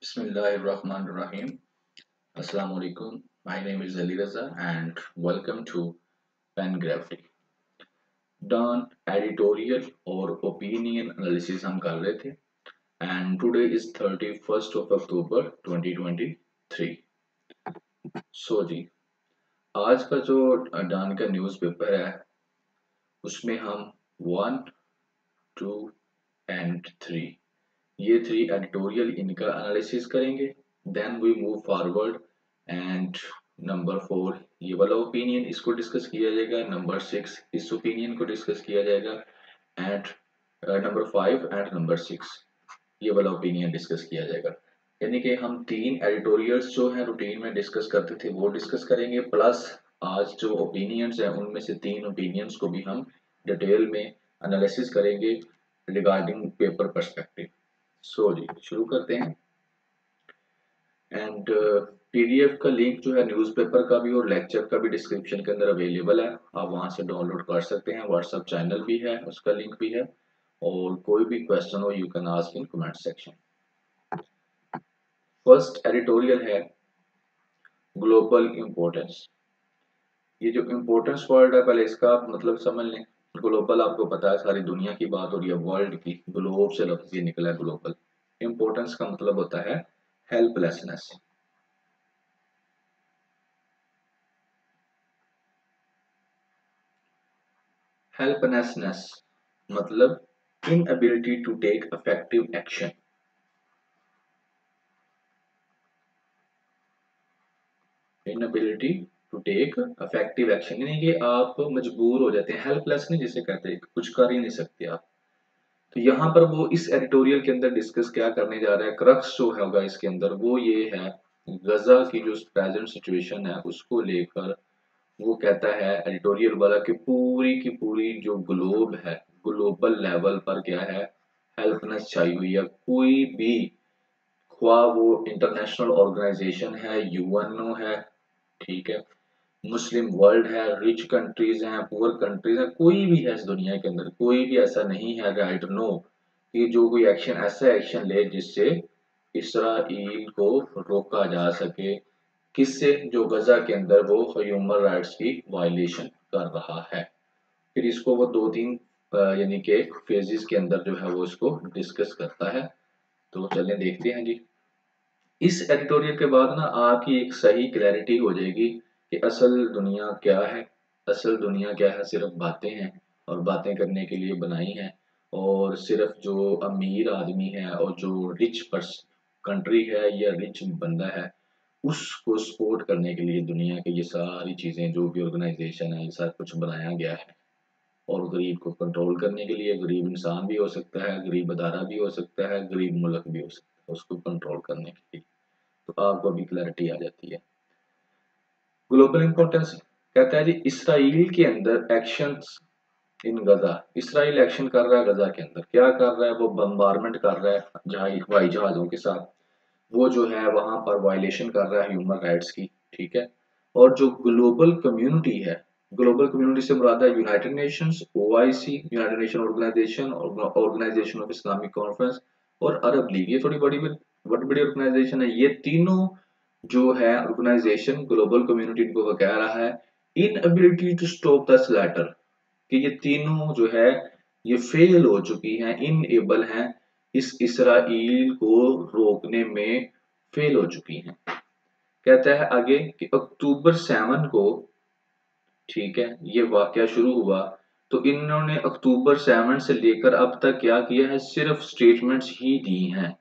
Bismillahirrahmanirrahim. Assalamu alaikum. My name is Ali Raza and welcome to Pen Gravity. Dawn editorial और opinion analysis हम कर रहे थे and today is 31st of October 2023. So जी, आज का जो डॉन का न्यूज़पेपर है उसमें हम 1, 2 एंड 3 ये 3 एडिटोरियल इनका एनालिसिस करेंगे. Then we move forward and number 4 ये वाला ओपिनियन इसको डिस्कस किया जाएगा. नंबर 6 इस ओपिनियन को डिस्कस किया जाएगा एंड नंबर 5 एंड नंबर 6 ये वाला ओपिनियन डिस्कस किया जाएगा. यानी कि हम 3 एडिटोरियल्स जो है रूटीन में डिस्कस करते थे वो डिस्कस करेंगे, प्लस आज जो ओपिनियंस हैं उनमें से 3 ओपिनियंस को भी हम डिटेल में एनालिसिस करेंगे रिगार्डिंग पेपर पर्सपेक्टिव. सो जी शुरू करते हैं. एंड पीडीएफ का लिंक जो है न्यूज़पेपर का भी और लेक्चर का भी डिस्क्रिप्शन के अंदर अवेलेबल है, आप वहां से डाउनलोड कर सकते हैं. व्हाट्सएप चैनल भी है, उसका लिंक भी है, और कोई भी क्वेश्चन हो you can ask in comment section. First editorial है ग्लोबल इम्पोर्टेंस. ये जो इम्पोर्टेंस वर्ड है पहले इसका मतलब समझ लें. ग्लोबल आपको पता है सारी दुनिया की बात हो रही है, वर्ल्ड की. ग्लोब से लफ्ज ये निकला है ग्लोबल. इम्पोर्टेंस का मतलब होता है हेल्पलेसनेस. हेल्पलेसनेस मतलब inability to take effective action. Inability to take effective action यानी कि आप मजबूर हो जाते हैं. हेल्पलेस नहीं जिसे कहते हैं, कुछ कर ही नहीं सकते आप. तो यहाँ पर वो इस एडिटोरियल के अंदर डिस्कस क्या करने जा रहा है, क्रक्स जो होगा इसके अंदर वो ये है गजा की जो प्रेजेंट सिचुएशन है उसको लेकर. वो कहता है एडिटोरियल वाला कि पूरी की पूरी जो ग्लोब है, ग्लोबल लेवल पर क्या है, हेल्पनेस चाहिए हुई है. कोई भी, ख्वाह वो इंटरनेशनल ऑर्गेनाइजेशन है, यूएनओ है, ठीक है, मुस्लिम वर्ल्ड है, रिच कंट्रीज हैं, पुअर कंट्रीज हैं, कोई भी है इस दुनिया के अंदर, कोई भी ऐसा नहीं है राइट नो कि जो कोई एक्शन ऐसा एक्शन ले जिससे इसराइल को रोका जा सके. किससे? जो गजा के अंदर वो ह्यूमन राइट्स की वायलेशन कर रहा है. फिर इसको वो 2-3 यानी कि फेजेस के अंदर जो है वो इसको डिस्कस करता है. तो चलें देखते हैं जी. इस एडिटोरियल के बाद ना आपकी एक सही क्लैरिटी हो जाएगी कि असल दुनिया क्या है. असल दुनिया क्या है, सिर्फ बातें हैं और बातें करने के लिए बनाई हैं, और सिर्फ जो अमीर आदमी है और जो रिच कंट्री है या रिच बंदा है उसको सपोर्ट करने के लिए दुनिया के ये सारी चीज़ें जो भी ऑर्गेनाइजेशन है ये सब कुछ बनाया गया है. और गरीब को कंट्रोल करने के लिए, गरीब इंसान भी हो सकता है, गरीब अदारा भी हो सकता है, गरीब मुल्क भी हो सकता है, उसको कंट्रोल करने के लिए. तो आपको अभी क्लैरिटी आ जाती है. ग्लोबल इंपॉर्टेंस कहता है जी इसराइल के अंदर actions in Gaza. Israel action कर रहा है गजा के अंदर. क्या कर रहा है? वो बम्बारमेंट कर रहा है हवाई जहाजों के साथ. वो जो है वहां पर वायलेशन कर रहा है ह्यूमन राइट्स की, ठीक है. और जो ग्लोबल कम्युनिटी है, ग्लोबल कम्युनिटी से मुराद है United Nations, OIC United Nation organisation, organisation of Islamic conference और अरब लीग. ये थोड़ी बड़ी बड़ी ऑर्गेनाइजेशन है. ये तीनों जो है ऑर्गेनाइजेशन ग्लोबल कम्युनिटी इनको वो कह रहा है inability to stop the slaughter, कि ये तीनों जो है ये फेल हो चुकी हैं, इनएबल हैं, इस इसराइल को रोकने में फेल हो चुकी हैं. कहता है आगे कि अक्टूबर 7 को, ठीक है, ये वाकया शुरू हुआ. तो इन्होंने अक्टूबर 7 से लेकर अब तक क्या किया है, सिर्फ स्टेटमेंट्स ही दी हैं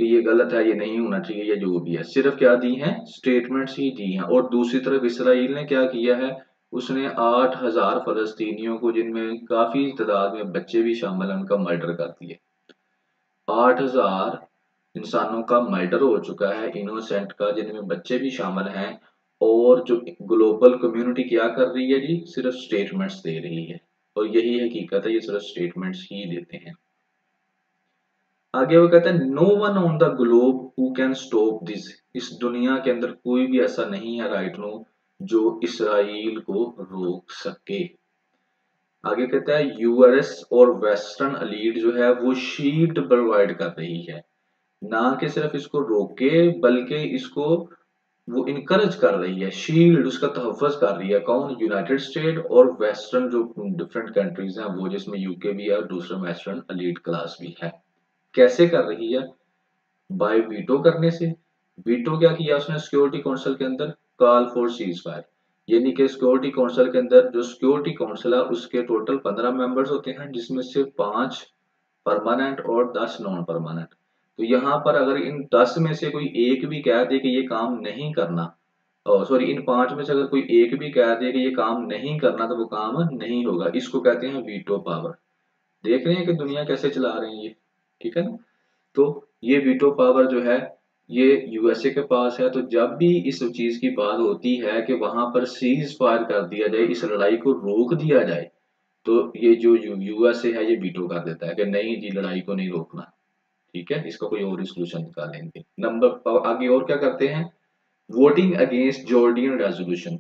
कि ये गलत है, ये नहीं होना चाहिए, या जो भी है, सिर्फ क्या दी हैं, स्टेटमेंट्स ही दी हैं. और दूसरी तरफ इसराइल ने क्या किया है, उसने 8,000 फलस्तीनियों को, जिनमें काफी तादाद में बच्चे भी शामिल हैं, उनका मर्डर कर दिए. 8,000 इंसानों का मर्डर हो चुका है, इनोसेंट का, जिनमें बच्चे भी शामिल हैं. और जो ग्लोबल कम्युनिटी क्या कर रही है जी, सिर्फ स्टेटमेंट्स दे रही है. और यही हकीकत है, ये सिर्फ स्टेटमेंट्स ही देते हैं. आगे वो कहता है no one on the globe who can stop this. इस दुनिया के अंदर कोई भी ऐसा नहीं है राइट नो जो इसराइल को रोक सके. आगे कहता है यूएस और वेस्टर्न एलीट जो है वो शील्ड प्रोवाइड कर रही है. ना कि सिर्फ इसको रोके बल्कि इसको वो इनकरेज कर रही है, शील्ड उसका तहफ़्फ़ुज़ कर रही है। कौन? यूनाइटेड स्टेट और वेस्टर्न जो डिफरेंट कंट्रीज हैं वो, जिसमें यूके भी है और दूसरा वेस्टर्न एलीट क्लास भी है। कैसे कर रही है? बाय वीटो करने से। वीटो क्या किया उसने सिक्योरिटी काउंसिल के अंदर? कॉल फॉर सीज फायर, यानी कि सिक्योरिटी काउंसिल के अंदर जो सिक्योरिटी काउंसिल है उसके टोटल 15 मेंबर्स होते हैं, जिसमें से 5 परमानेंट और 10 नॉन परमानेंट। तो यहाँ पर अगर इन 10 में से कोई एक भी कह दे कि ये काम नहीं करना, सॉरी, इन 5 में से अगर कोई एक भी कह दे कि ये काम नहीं करना, तो वो काम नहीं होगा। इसको कहते हैं वीटो पावर। देख रहे हैं कि दुनिया कैसे चला रहे हैं ये, ठीक है ना। तो ये वीटो पावर जो है ये यूएसए के पास है। तो जब भी इस चीज की बात होती है कि वहां पर सीज फायर कर दिया जाए, इस लड़ाई को रोक दिया जाए, तो ये जो यूएसए है ये वीटो कर देता है कि नहीं जी, लड़ाई को नहीं रोकना, ठीक है, इसका कोई और ही सोल्यूशन निकालेंगे। नंबर आगे और क्या करते हैं? Voting against Jordanian resolution.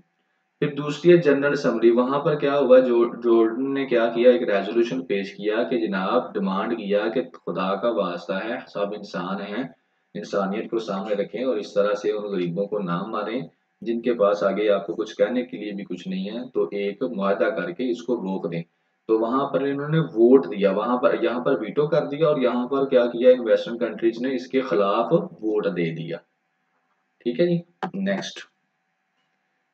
फिर दूसरी है जनरल असम्बली। वहां पर क्या हुआ, जॉर्डन ने क्या किया, एक रेजोल्यूशन पेश किया कि जनाब, डिमांड किया कि खुदा का वास्ता है, सब इंसान हैं, इंसानियत को सामने रखें और इस तरह से उन गरीबों को ना मारें जिनके पास आगे आपको कुछ कहने के लिए भी कुछ नहीं है, तो एक मुआहदा करके इसको रोक दें। तो वहां पर इन्होंने वोट दिया, वहां पर यहाँ पर वीटो कर दिया और यहाँ पर क्या किया, इन वेस्टर्न कंट्रीज ने इसके खिलाफ वोट दे दिया। ठीक है जी। नेक्स्ट,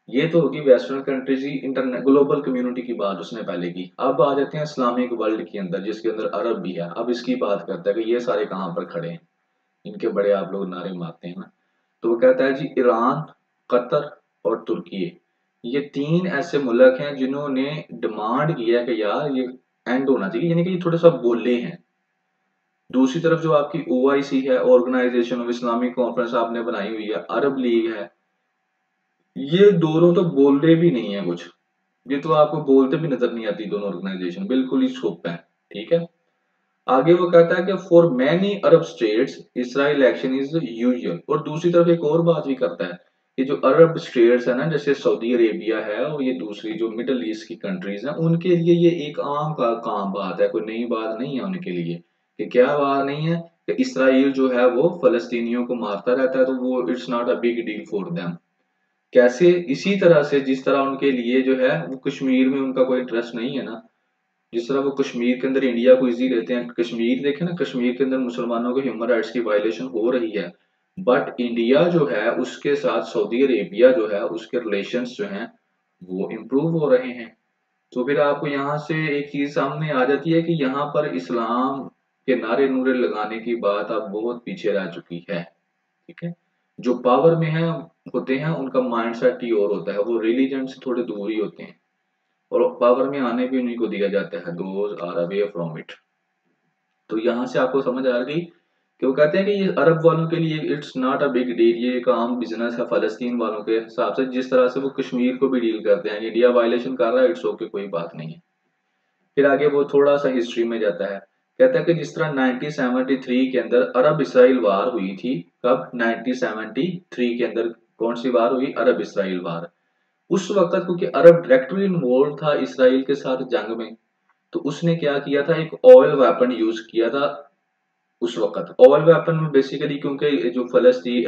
ये तो होगी वेस्टर्न कंट्रीज की इंटरनेट ग्लोबल कम्युनिटी की बात उसने पहले की। अब आ जाते हैं इस्लामिक वर्ल्ड के अंदर, जिसके अंदर अरब भी है। अब इसकी बात करता है कि ये सारे कहाँ पर खड़े हैं, इनके बड़े आप लोग नारे मारते हैं ना। तो वो कहता है जी, ईरान, कतर और तुर्की, ये 3 ऐसे मुल्क हैं जिन्होंने डिमांड किया है कि यार ये एंड होना चाहिए, यानी कि ये थोड़ा सा बोले हैं। दूसरी तरफ जो आपकी OIC है, ऑर्गेनाइजेशन ऑफ इस्लामिक कॉन्फ्रेंस, आपने बनाई हुई है, अरब लीग है, ये दोनों तो बोलते भी नहीं है कुछ। ये तो आपको बोलते भी नजर नहीं आती, दोनों ऑर्गेनाइजेशन बिल्कुल ही चुप है। ठीक है। आगे वो कहता है कि for many Arab states Israel action is usual. और दूसरी तरफ एक और बात भी करता है कि जो अरब स्टेट्स है ना, जैसे सऊदी अरेबिया है और ये दूसरी जो मिडल ईस्ट की कंट्रीज हैं, उनके लिए ये एक आम का काम बात है, कोई नई बात नहीं है उनके लिए। कि क्या बात नहीं है कि इसराइल जो है वो फलस्तीनियों को मारता रहता है, तो वो it's not a big deal for them. कैसे? इसी तरह से जिस तरह उनके लिए जो है वो कश्मीर में उनका कोई इंटरेस्ट नहीं है ना, जिस तरह वो कश्मीर के अंदर इंडिया को इजी लेते हैं। कश्मीर देखें ना, कश्मीर के अंदर मुसलमानों के ह्यूमन राइट्स की वायलेशन हो रही है, बट इंडिया जो है उसके साथ सऊदी अरेबिया जो है उसके रिलेशंस जो हैं वो इम्प्रूव हो रहे हैं। तो फिर आपको यहाँ से एक चीज सामने आ जाती है कि यहाँ पर इस्लाम के नारे नूरे लगाने की बात अब बहुत पीछे रह चुकी है। ठीक है। जो पावर में है होते हैं उनका माइंडसेट ही और होता है, वो रिलीजन से थोड़े दूर ही होते हैं और पावर में आने भी उन्हीं को दिया जाता है, those are away from it. तो यहाँ से आपको समझ आ गई कि वो कहते हैं कि ये अरब वालों के लिए it's not a big deal, ये एक आम बिजनेस है फलस्तीन वालों के हिसाब से, जिस तरह से वो कश्मीर को भी डील करते हैं। इंडिया वायलेशन कर रहा है, इट्स ओके, कोई बात नहीं है। फिर आगे वो थोड़ा सा हिस्ट्री में जाता है, कहता है कि जिस तरह 1973 के अंदर अरब इसराइल वार हुई थी। कब? 1973 के अंदर कौन सी वार हुई? अरब इसराइल वार। उस वक्त क्योंकि अरब डायरेक्टली इन्वॉल्व था इसराइल के साथ जंग में, तो उसने क्या किया था, एक ऑयल वेपन यूज किया था उस वक्त। ऑयल वेपन में बेसिकली क्योंकि जो फलस्तीन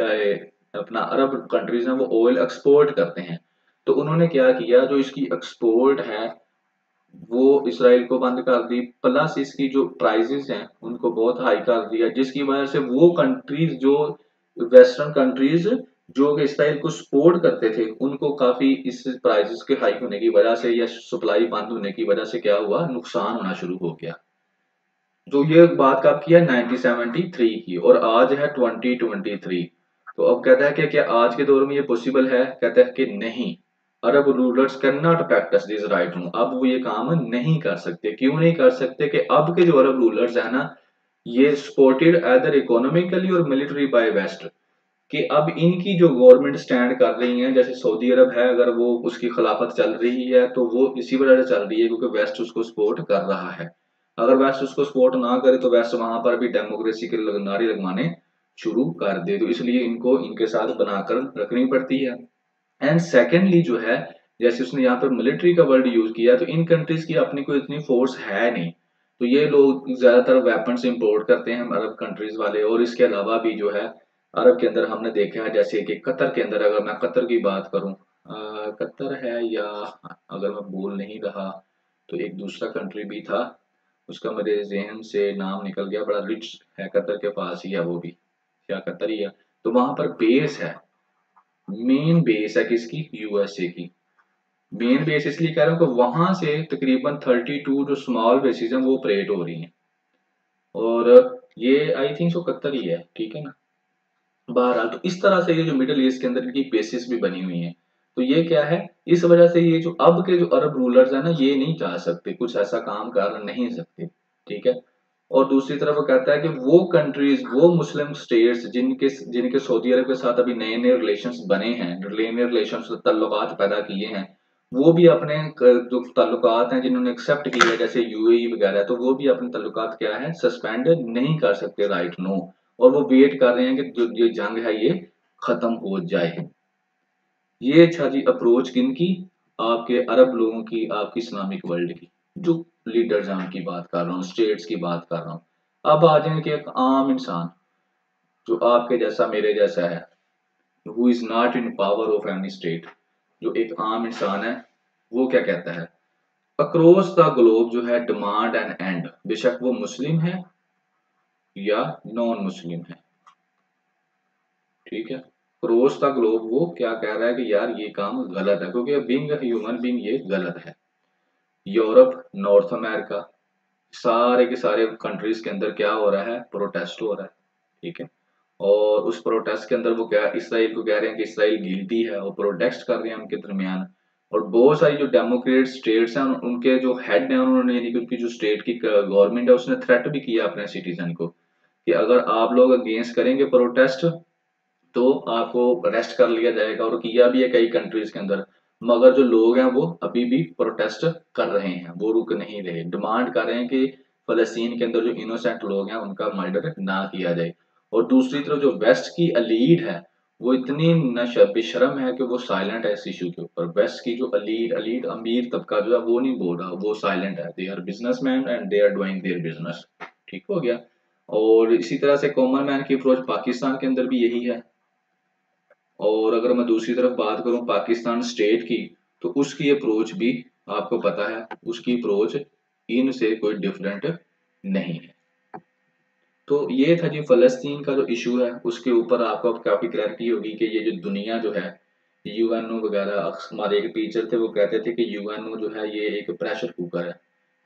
अपना अरब कंट्रीज हैं वो ऑयल एक्सपोर्ट करते हैं, तो उन्होंने क्या किया, जो इसकी एक्सपोर्ट है वो इसराइल को बंद कर दी, प्लस इसकी जो प्राइसेस हैं उनको बहुत हाई कर दिया, जिसकी वजह से वो कंट्रीज जो वेस्टर्न कंट्रीज जो इसराइल को सपोर्ट करते थे, उनको काफी इस प्राइसेस के हाई होने की वजह से या सप्लाई बंद होने की वजह से क्या हुआ, नुकसान होना शुरू हो गया। तो ये बात कब की है? 1973 की, और आज है 2023। तो अब कहता है कि क्या आज के दौर में ये पॉसिबल है? कहता है कि नहीं, Arab rulers can not practise this right now. अब वो ये काम नहीं कर सकते। क्यों नहीं कर सकते? कि अब के जो अरब रूलर्स है ना, ये सपोर्टेड एदर इकोनॉमिकली और मिलिट्री बाय वेस्ट, कि अब इनकी जो गवर्नमेंट स्टैंड कर रही है, जैसे सऊदी अरब है, अगर वो उसकी खिलाफत चल रही है तो वो इसी वजह से चल रही है क्योंकि वेस्ट उसको सपोर्ट कर रहा है। अगर वेस्ट उसको सपोर्ट ना करे तो वेस्ट वहां पर भी डेमोक्रेसी के नारे लगवाने शुरू कर दे, तो इसलिए इनको इनके साथ बनाकर रखनी पड़ती है। एंड सेकेंडली जो है, जैसे उसने यहाँ पर मिलिट्री का वर्ड यूज किया, तो इन कंट्रीज की अपनी कोई इतनी फोर्स है नहीं। तो ये लोग ज्यादातर वेपन्स इंपोर्ट करते हैं अरब कंट्रीज वाले। और इसके अलावा भी जो है अरब के अंदर हमने देखा है, जैसे कि कतर के अंदर, अगर मैं कतर की बात करूं, कतर है या अगर मैं बोल नहीं रहा तो एक दूसरा कंट्री भी था, उसका मेरे जहन से नाम निकल गया, बड़ा रिच है, कतर के पास ही है वो भी, क्या कतर ही है। तो वहां पर बेस है, मेन बेस है किसकी, यूएसए की। मेन बेस इसलिए कह रहा हूँ कि वहां से तकरीबन 32 जो स्मॉल बेसिस हैं वो ऑपरेट हो रही हैं। और ये आई थिंक सो कतर ही है, ठीक है ना। बहरहाल तो इस तरह से ये जो मिडिल ईस्ट के अंदर इनकी बेसिस भी बनी हुई है। तो ये क्या है, इस वजह से ये जो अब के जो अरब रूलर्स है ना, ये नहीं चाह सकते, कुछ ऐसा काम कर नहीं सकते, ठीक है। और दूसरी तरफ वो कहता है कि वो कंट्रीज, वो मुस्लिम स्टेट्स जिनके जिनके सऊदी अरब के साथ अभी नए नए रिलेशंस बने हैं, नए रिलेशंस तल्लुकात पैदा किए हैं, वो भी अपने जो तल्लुकात हैं जिन्होंने एक्सेप्ट किया है, जैसे यूएई वगैरह, तो वो भी अपने तल्लुकात क्या है, सस्पेंड नहीं कर सकते, राइट नो। और वो वेट कर रहे हैं कि जो ये जंग है ये खत्म हो जाए। ये था जी अप्रोच किनकी, आपके अरब लोगों की, आपकी इस्लामिक वर्ल्ड की, जो लीडर्स हैं उनकी बात कर रहा हूँ, स्टेट्स की बात कर रहा हूँ। अब आ जाए कि एक आम इंसान जो आपके जैसा मेरे जैसा है, who is not in power of any state, जो एक आम इंसान है, वो क्या कहता है, अक्रॉस द ग्लोब जो है डिमांड एंड एंड, बेशक वो मुस्लिम है या नॉन मुस्लिम है, ठीक है। क्रॉस द ग्लोब वो क्या कह रहा है कि यार ये काम गलत है, क्योंकि बीइंग ह्यूमन बीइंग ये गलत है। यूरोप, नॉर्थ अमेरिका, सारे के सारे कंट्रीज के अंदर क्या हो रहा है, प्रोटेस्ट हो रहा है, ठीक है। और उस प्रोटेस्ट के अंदर वो क्या इसराइल को कह रहे हैं कि इसराइल गिल्टी है, और प्रोटेस्ट कर रहे हैं उनके दरमियान। और बहुत सारी जो डेमोक्रेट स्टेट्स हैं उनके जो हेड हैं उन्होंने, यानी कि उनकी जो स्टेट की गवर्नमेंट है उसने थ्रेट भी किया अपने सिटीजन को कि अगर आप लोग अगेंस्ट करेंगे प्रोटेस्ट तो आपको अरेस्ट कर लिया जाएगा। और किया भी है कई कंट्रीज के अंदर। मगर जो लोग हैं वो अभी भी प्रोटेस्ट कर रहे हैं, वो रुक नहीं रहे, डिमांड कर रहे हैं कि फलस्तीन के अंदर जो इनोसेंट लोग हैं उनका मर्डर ना किया जाए। और दूसरी तरफ जो वेस्ट की अलीड है वो इतनी बेशरम है कि वो साइलेंट है इस इशू के ऊपर। वेस्ट की जो अलीड अलीड अमीर तबका जो है वो नहीं बोल रहा, वो साइलेंट है, they are businessman and they are doing their business, ठीक हो गया। और इसी तरह से कॉमन मैन की अप्रोच पाकिस्तान के अंदर भी यही है। और अगर मैं दूसरी तरफ बात करूं पाकिस्तान स्टेट की, तो उसकी अप्रोच भी आपको पता है, उसकी अप्रोच इनसे कोई डिफरेंट नहीं है। तो ये था जी फलस्तीन का जो इशू है, उसके ऊपर आपको अब काफी क्लैरिटी होगी कि ये जो दुनिया जो है, यूएनओ वगैरह, हमारे एक टीचर थे वो कहते थे कि यूएनओ जो है ये एक प्रेशर कुकर है,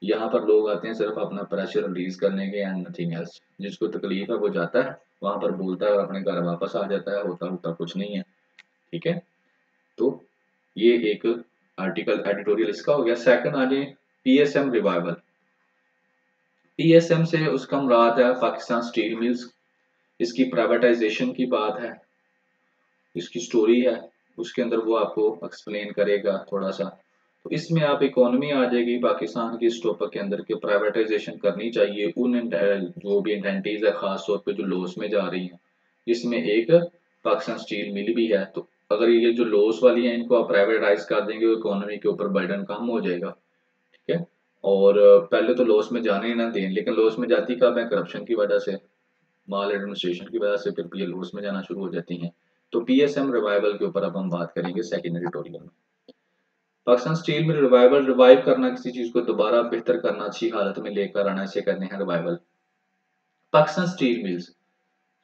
यहाँ पर लोग आते हैं सिर्फ अपना प्रेशर रिलीज करने के एंड नथिंग एल्स। जिसको तकलीफ है वो जाता है वहां पर, बोलता है और अपने घर वापस आ जाता है, होता होता कुछ नहीं है, ठीक है। तो ये एक आर्टिकल एडिटोरियल इसका हो गया। सेकंड आ जाए पीएसएम रिवाइवल। पीएसएम से उसका मुराद है पाकिस्तान स्टील मिल्स, इसकी प्राइवेटाइजेशन की बात है, इसकी स्टोरी है, उसके अंदर वो आपको एक्सप्लेन करेगा थोड़ा सा। तो इसमें आप इकोनॉमी आ जाएगी पाकिस्तान की इस टॉपिक के अंदर कि प्राइवेटाइजेशन करनी चाहिए, उन जो भी एंटिटीज है खास तौर पे जो लॉस में जा रही हैं, जिसमें एक पाकिस्तान स्टील मिल भी है। तो अगर ये जो लॉस वाली है इनको आप प्राइवेटाइज कर देंगे, इकोनॉमी के ऊपर बर्डन कम हो जाएगा, ठीक है। और पहले तो लॉस में जाने ही ना दें, लेकिन लॉस में जाती कब है, करप्शन की वजह से, माल एडमिनिस्ट्रेशन की वजह से, फिर पीएलओस में जाना शुरू हो जाती हैं। तो पीएसएम रिवाइवल के ऊपर अब हम बात करेंगे सेकेंड एडिटोरियल में। पाकिस्तान स्टील में रिवाइवल, रिवाइव करना, किसी चीज को दोबारा बेहतर करना, अच्छी हालत में लेकर आना, इसे कहते हैं revival. Pakistan steel mills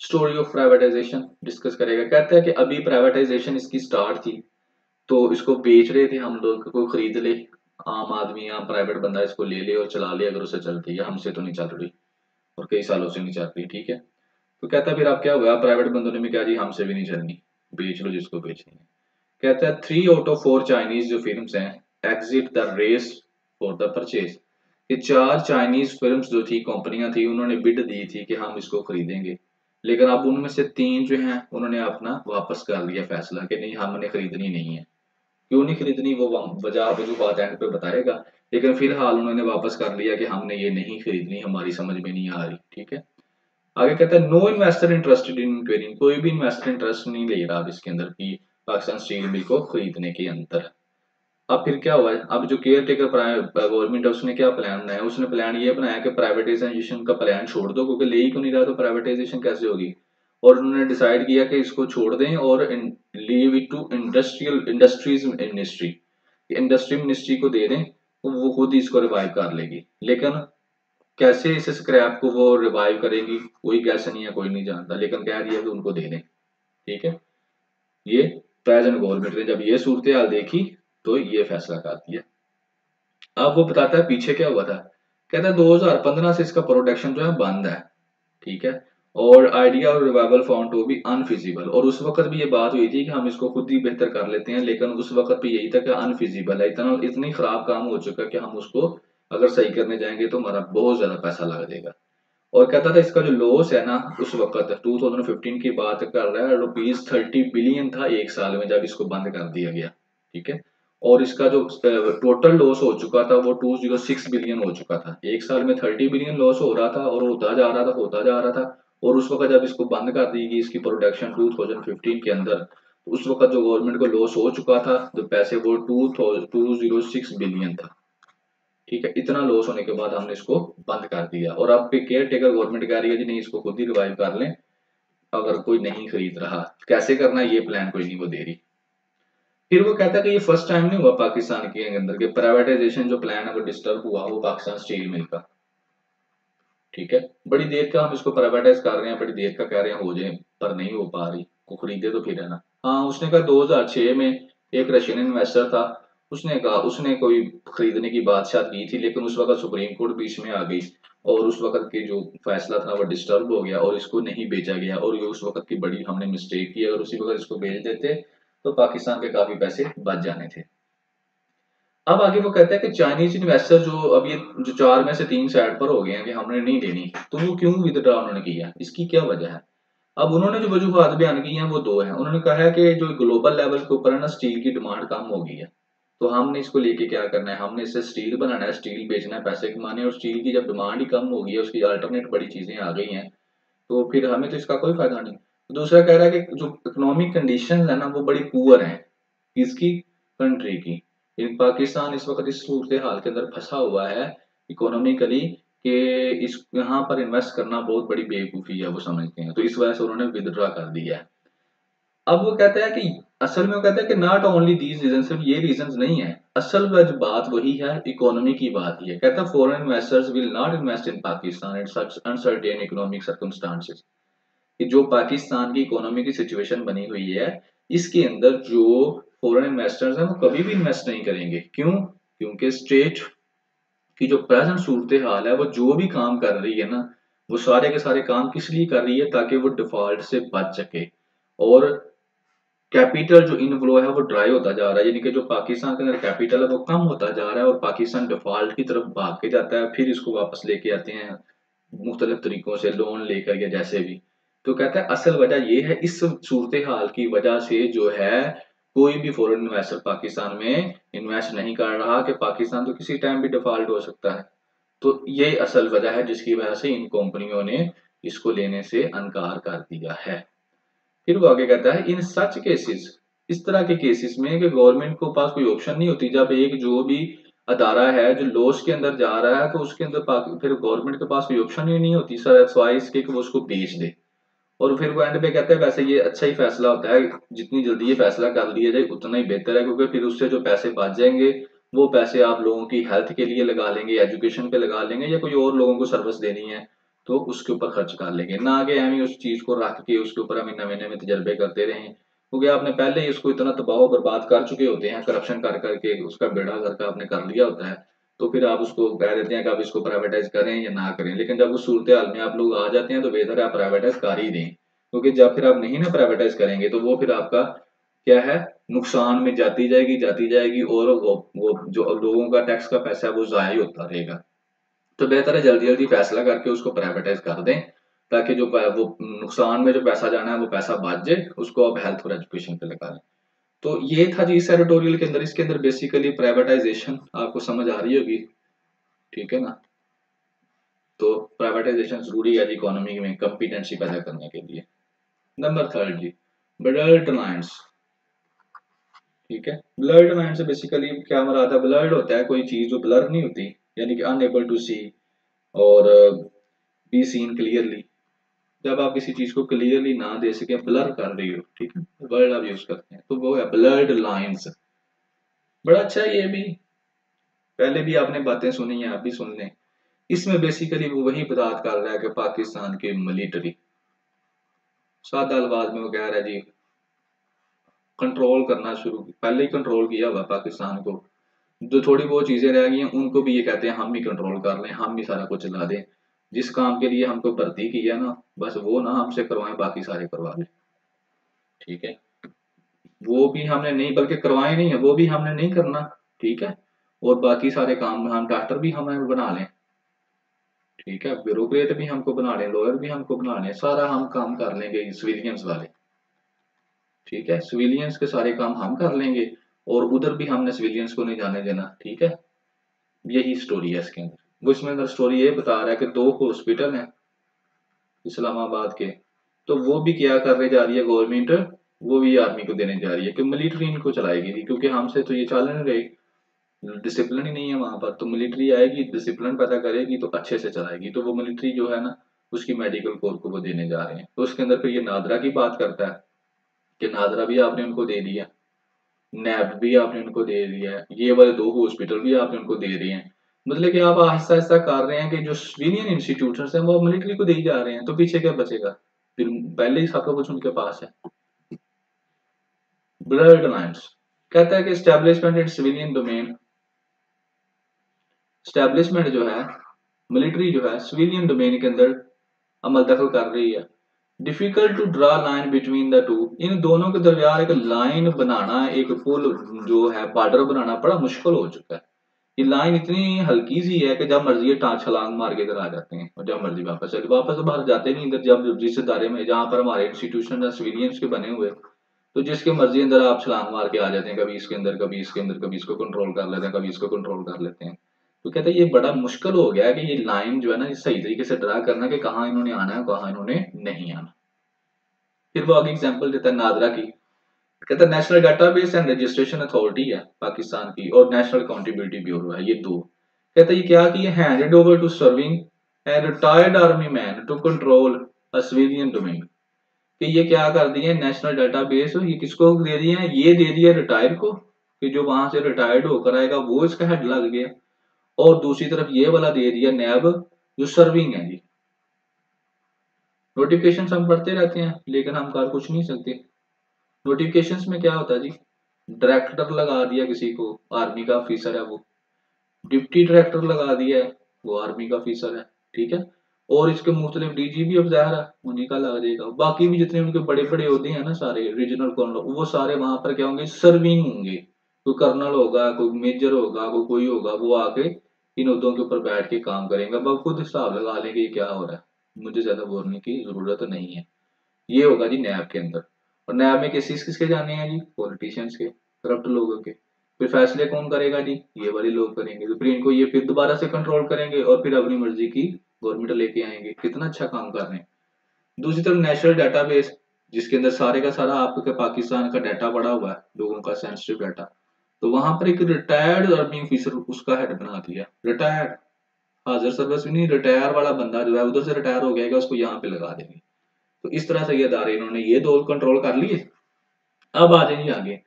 story of privatisation discuss करेगा। कहता है कि अभी प्राइवेटाइजेशन इसकी स्टार्ट थी, तो इसको बेच रहे थे हम लोग, कोई खरीद ले, आम आदमी, आम प्राइवेट बंदा इसको ले ले और चला ले, अगर उसे चलती है, हमसे तो नहीं चल रही और कई सालों से नहीं चल रही, ठीक है। तो कहता है फिर अब क्या हुआ, प्राइवेट बंदों ने भी कहा जी हमसे भी नहीं चलनी, बेच लो जिसको बेचनी है। कहता है 3 आउट ऑफ 4 चाइनीज जो फिल्म्स हैं exit the race for the purchase. ये 4 चाइनीज फिल्म्स जो थी, कंपनियां थी, उन्होंने बिड दी थी कि हम इसको खरीदेंगे, लेकिन अब उनमें से 3 जो हैं उन्होंने अपना वापस कर लिया फैसला कि नहीं हमने खरीदनी नहीं है। क्यों नहीं खरीदनी वो वजह वजूहत एंड पे बताएगा, लेकिन फिलहाल उन्होंने वापस कर लिया कि हमने ये नहीं खरीदनी, हमारी समझ में नहीं आ रही, ठीक है। आगे कहता है no investor interested in inquiring, कोई भी इन्वेस्टर इंटरेस्ट नहीं ले रहा अब इसके अंदर की पाकिस्तान स्टील मिल को खरीदने के अंदर। अब फिर क्या हुआ है, अब जो केयर टेकर गवर्नमेंट है उसने क्या प्लान बनाया, उसने प्लान ये बनाया कि प्राइवेटाइजेशन का प्लान छोड़ दो, क्योंकि ले ही क्यों नहीं रहा तो प्राइवेटाइजेशन कैसे होगी। और उन्होंने डिसाइड किया कि इसको छोड़ दें और leave it to industries ministry, industry ministry को दे दें, तो वो खुद ही इसको रिवाइव कर लेगी। लेकिन कैसे इस स्क्रैप को वो रिवाइव करेंगी कोई गैस नहीं है, कोई नहीं जानता, लेकिन कह दिया कि उनको दे दें। ठीक है, ये प्रेजेंट गवर्नमेंट ने जब ये सूरत हाल देखी तो ये फैसला कर दिया। अब वो बताता है पीछे क्या हुआ था, कहता है 2015 से इसका प्रोडक्शन जो है बंद है। ठीक है, और आइडिया और रिवाइवल फाउंड टू बी अनफिजिबल, और उस वक्त भी ये बात हुई थी कि हम इसको खुद ही बेहतर कर लेते हैं, लेकिन उस वक्त भी यही था कि अनफिजिबल है, इतना इतनी खराब काम हो चुका कि हम उसको अगर सही करने जाएंगे तो हमारा बहुत ज्यादा पैसा लग जाएगा। और कहता था इसका जो लॉस है ना, उस वक्त 2015 की बात कर रहा है, ₹30 बिलियन था एक साल में जब इसको बंद कर दिया गया। ठीक है, और इसका जो टोटल लॉस हो चुका था वो 206 बिलियन हो चुका था। एक साल में 30 बिलियन लॉस हो रहा था और होता जा रहा था, होता जा रहा था। और उस वक्त जब इसको बंद कर दी गई इसकी प्रोडक्शन 2015 के अंदर, तो उस वक्त जो गवर्नमेंट को लॉस हो चुका था जो पैसे, वो 206 बिलियन था। ठीक है, इतना लॉस होने के बाद हमने इसको बंद कर दिया, और अब केयर टेकर गवर्नमेंट कह रही है जी नहीं, इसको खुद ही रिवाइव कर लें, अगर कोई नहीं खरीद रहा। कैसे करना है ये प्लान कोई नहीं वो दे रही। फिर वो कहता है कि ये फर्स्ट टाइम नहीं हुआ पाकिस्तान के अंदर के प्राइवेटाइजेशन जो प्लान है वो डिस्टर्ब हुआ, वो पाकिस्तान स्टील मिल का। ठीक है, बड़ी देर का हम इसको प्राइवेटाइज कर रहे हैं, बड़ी देर का कह रहे हैं हो जाए, पर नहीं हो पा रही, को खरीदे तो फिर है ना। हाँ, उसने कहा 2006 में एक रशियन इन्वेस्टर था, उसने कहा उसने कोई खरीदने की बात शायद की थी, लेकिन उस वक्त सुप्रीम कोर्ट बीच में आ गई और उस वक्त के जो फैसला था वो डिस्टर्ब हो गया और इसको नहीं बेचा गया, और ये उस वक्त की बड़ी हमने मिस्टेक की, अगर उसी वक्त इसको बेच देते तो पाकिस्तान के काफी पैसे बच जाने थे। अब आगे वो कहता है कि चाइनीज इन्वेस्टर जो अब ये जो 4 में से 3 साइड पर हो गए हैं कि हमने नहीं देनी, तो वो क्यों विदड्रॉ उन्होंने किया, इसकी क्या वजह है। अब उन्होंने जो वजूहत बयान की हैं वो दो हैं। उन्होंने कहा है कि जो ग्लोबल लेवल के ऊपर है ना, स्टील की डिमांड कम हो गई है, तो हमने इसको लेके क्या करना है, हमने इससे स्टील बनाना है, स्टील बेचना है, पैसे कमाने हैं, और स्टील की जब डिमांड ही कम हो गई है, उसकी अल्टरनेट बड़ी चीजें आ गई हैं, तो फिर हमें तो इसका कोई फायदा नहीं। दूसरा कह रहा है कि जो इकोनॉमिक कंडीशन है ना वो बड़ी पुअर है किसकी, कंट्री की। इन पाकिस्तान इस वक्त इस सूरत हाल के अंदर फंसा हुआ है इकोनॉमिकली, कि इस यहाँ पर इन्वेस्ट करना बहुत बड़ी बेवकूफ़ी है वो समझते हैं, तो इस वजह से उन्होंने विदड्रॉ कर दिया है। अब वो कहता है कि असल में वो कहता है कि नॉट ओनली दीज रीजन, सिर्फ ये रीजंस नहीं है, असल वज बात वही है, इकोनॉमी की बात ही है। कहता है foreign investors will not invest in Pakistan in such uncertain economic circumstances, कि जो पाकिस्तान की इकोनॉमी की सिचुएशन बनी हुई है इसके अंदर जो फॉरेन इन्वेस्टर्स हैं वो कभी भी इन्वेस्ट नहीं करेंगे। क्यों? क्योंकि स्टेट की जो प्रेजेंट सूरत हाल है वो जो भी काम कर रही है ना, वो सारे के सारे काम किस लिए कर रही है, ताकि वो डिफॉल्ट से बच सके, और कैपिटल जो इनफ्लो है वो ड्राई होता जा रहा है, यानी कि जो पाकिस्तान के अंदर कैपिटल है वो कम होता जा रहा है और पाकिस्तान डिफॉल्ट की तरफ भाग के जाता है, फिर इसको वापस लेके आते हैं मुख्तलिफ तरीकों से लोन लेकर या जैसे भी। तो कहता है असल वजह ये है, इस सूरत हाल की वजह से जो है कोई भी फॉरेन इन्वेस्टर पाकिस्तान में इन्वेस्ट नहीं कर रहा, कि पाकिस्तान तो किसी टाइम भी डिफॉल्ट हो सकता है। तो ये असल वजह है जिसकी वजह से इन कंपनियों ने इसको लेने से इनकार कर दिया है। फिर वो आगे कहता है इन सच केसेस, इस तरह के केसेस में कि गवर्नमेंट को पास कोई ऑप्शन नहीं होती, जब एक जो भी अदारा है जो लॉस के अंदर जा रहा है तो उसके अंदर फिर गवर्नमेंट के पास कोई ऑप्शन ही नहीं होती सर स्वाइस के कि वो उसको बेच दे। और फिर वो एंड पे कहते हैं वैसे ये अच्छा ही फैसला होता है, जितनी जल्दी ये फैसला कर लिया जाए उतना ही बेहतर है, क्योंकि फिर उससे जो पैसे बच जाएंगे वो पैसे आप लोगों की हेल्थ के लिए लगा लेंगे, एजुकेशन पे लगा लेंगे, या कोई और लोगों को सर्विस देनी है तो उसके ऊपर खर्च कर लेंगे, ना कि हम ही उस चीज को रख के उसके ऊपर हम नए नए तजर्बे करते रहें, क्योंकि आपने पहले ही उसको इतना तबाह बर्बाद कर चुके होते हैं, करप्शन कर करके उसका बेड़ा गर्क आपने कर लिया होता है। तो फिर आप उसको कह देते हैं कि आप इसको प्राइवेटाइज करें या ना करें, लेकिन जब उस सूरत हाल में आप लोग आ जाते हैं तो बेहतर है आप प्राइवेटाइज कर ही दें, क्योंकि जब फिर आप नहीं ना प्राइवेटाइज करेंगे तो वो फिर आपका क्या है, नुकसान में जाती जाएगी, और वो जो लोगों का टैक्स का पैसा है वो जाया ही होता रहेगा। तो बेहतर है जल्दी जल्दी फैसला करके उसको प्राइवेटाइज कर दें, ताकि जो वो नुकसान में जो पैसा जाना है वो पैसा बच जाए, उसको आप हेल्थ और एजुकेशन पे लगा लें। तो ये था जी इस एडिटोरियल के अंदर, इसके अंदर बेसिकली प्राइवेटाइजेशन आपको समझ आ रही होगी। ठीक है ना, तो प्राइवेटाइजेशन जरूरी है जी इकोनॉमी में कंपिटेंसी पैदा करने के लिए। नंबर थर्ड जी, बेडल्ट लाइन्स। ठीक है। ब्लर्ड माइंड से बेसिकली क्या मराद है? ब्लर्ड होता है कोई चीज जो ब्लर नहीं होती, यानी कि अनएबल टू सी और बी सीन क्लियरली। जब आप किसी चीज को क्लियरली ना दे सके, ब्लर कर रही हो, ठीक है, वर्ड आप यूज करते हैं, तो वो है ब्लर्ड लाइंस। बड़ा अच्छा है ये भी, पहले भी आपने बातें सुनी है, आप भी सुन लें। इसमें बेसिकली वो वही बात कर रहा है कि पाकिस्तान की मिलिट्री, सादा अल्फाज में वो कह रहा है जी, कंट्रोल करना शुरू, पहले ही कंट्रोल किया हुआ पाकिस्तान को। जो थोड़ी बहुत चीजें रह गई हैं उनको भी ये कहते हैं हम ही कंट्रोल कर लें, हम ही सारा कुछ चला दें। जिस काम के लिए हमको भर्ती किया ना, बस वो ना हमसे करवाएं, बाकी सारे करवा लें। ठीक है, वो भी हमने नहीं, बल्कि करवाए नहीं है, वो भी हमने नहीं करना। ठीक है, और बाकी सारे काम हम डॉक्टर भी हमें बना लें, ठीक है, ब्यूरोक्रेट भी हमको बना लें, लॉयर भी हमको बना लें, सारा हम काम कर लेंगे सिविलियंस वाले। ठीक है, सिविलियंस के सारे काम हम कर लेंगे, और उधर भी हमने सिविलियंस को नहीं जाने देना। ठीक है, यही स्टोरी है इसके अंदर। वो इसमें अंदर स्टोरी ये बता रहा है कि दो हॉस्पिटल हैं इस्लामाबाद के, तो वो भी क्या करने जा रही है गवर्नमेंट, वो भी आर्मी को देने जा रही है कि मिलिट्री इनको चलाएगी, क्योंकि हमसे तो ये चल नहीं रही, डिसिप्लिन ही नहीं है वहां पर। तो मिलिट्री आएगी, डिसिप्लिन पैदा करेगी, तो अच्छे से चलाएगी। तो वो मिलिट्री जो है ना, उसकी मेडिकल कोर को वो देने जा रहे हैं। तो उसके अंदर फिर ये नादरा की बात करता है कि नादरा भी आपने उनको दे दिया, नैब भी आपने उनको दे दिया है, ये वाले दो हॉस्पिटल भी आपने उनको दे दिए हैं। मतलब कि आप आहिस्ता आहिस्ता कर रहे हैं कि जो सिविलियन इंस्टीट्यूशन है वो मिलिट्री को दे ही जा रहे हैं, तो पीछे क्या बचेगा? फिर पहले ही सब कुछ उनके पास है। ब्लर्ड लाइंस कहता है कि एस्टेब्लिशमेंट इन सिविलियन डोमेन, एस्टेब्लिशमेंट जो है, मिलिट्री जो है सिविलियन डोमेन के अंदर अमल दखल कर रही है। Difficult to draw line between the two, इन दोनों के दरमियान एक लाइन बनाना, एक पुल जो है, बॉर्डर बनाना बड़ा मुश्किल हो चुका है। ये लाइन इतनी हल्की सी है कि जब मर्जी टाँग छलांग मार के इधर आ जाते हैं, और जब मर्जी वापस चले, वापस तो बाहर जाते नहीं इधर। जब जिस इदारे में जहाँ पर हमारे इंस्टीट्यूशन या सिविलियंस के बने हुए, तो जिसके मर्जी अंदर आप छलांग मार के आ जाते हैं, कभी इसके अंदर, कभी इसके अंदर, कभी इसको कंट्रोल कर लेते हैं, कभी इसको कंट्रोल कर लेते हैं। तो कहते हैं ये बड़ा मुश्किल हो गया है कि ये लाइन जो है ना, ये सही तरीके से ड्रा करना कि कहाँ इन्होंने आना है, कहाँ इन्होंने नहीं आना। फिर वो आगे एग्जाम्पल देता है नादरा की, कहता है national database and registration authority है पाकिस्तान की, और नेशनल अकाउंटेबिलिटी ब्यूरो है, ये दो। कहता है ये क्या कि handed over to serving and retired army man to control a civilian domain, कि ये क्या कर दिए नेशनल डाटाबेस, ये किसको दे दिए हैं? ये दे दिया रिटायर को, कि जो वहां से रिटायर्ड होकर आएगा वो इसका हेड लग गया। और दूसरी तरफ ये वाला दे दिया नैब, जो सर्विंग है जी। नोटिफिकेशन हम पढ़ते रहते हैं लेकिन हम कर कुछ नहीं सकते। नोटिफिकेशंस में क्या होता है जी, डायरेक्टर लगा दिया किसी को, आर्मी का ऑफिसर है वो, डिप्टी डायरेक्टर लगा दिया है, वो आर्मी का ऑफिसर है। ठीक है, और इसके मुख्तलिफ डीजीपी ऑफ ज़ाहिर है उन्हीं का लग जाएगा। बाकी भी जितने उनके बड़े बड़े होते हैं ना सारे रीजनल कर्नल, वो सारे वहां पर क्या होंगे? सर्विंग होंगे। कोई कर्नल होगा, कोई मेजर होगा, कोई होगा, वो आके इन ओहदों के ऊपर बैठ के काम करेंगे। अब आप खुद हिसाब लगा लेंगे ये क्या हो रहा है, मुझे ज्यादा बोलने की जरूरत नहीं है। ये होगा जी नैब के अंदर। और नैब में केसेस किसके जाने हैं जी? पॉलिटिशियंस के, करप्ट लोगों के। फिर फैसले कौन करेगा जी? ये वाले लोग करेंगे। तो फिर इनको ये फिर दोबारा से कंट्रोल करेंगे और फिर अपनी मर्जी की गवर्नमेंट लेके आएंगे। कितना अच्छा काम कर रहे हैं। दूसरी तरफ नेशनल डाटाबेस, जिसके अंदर सारे का सारा आपके पाकिस्तान का डाटा पड़ा हुआ है, लोगों का सेंसिटिव डाटा। तो वहां पर एक रिटायर्ड आर्मी ऑफिसर उसका हेड बना दिया, रिटायर्ड, हाजिर सर्विस भी नहीं, रिटायर वाला बंदा जो है उधर से रिटायर हो गया, उसको यहाँ पे लगा देंगे। तो इस तरह से ये अदारे इन्होंने ये दो कंट्रोल कर लिए। अब आ जाइए आगे।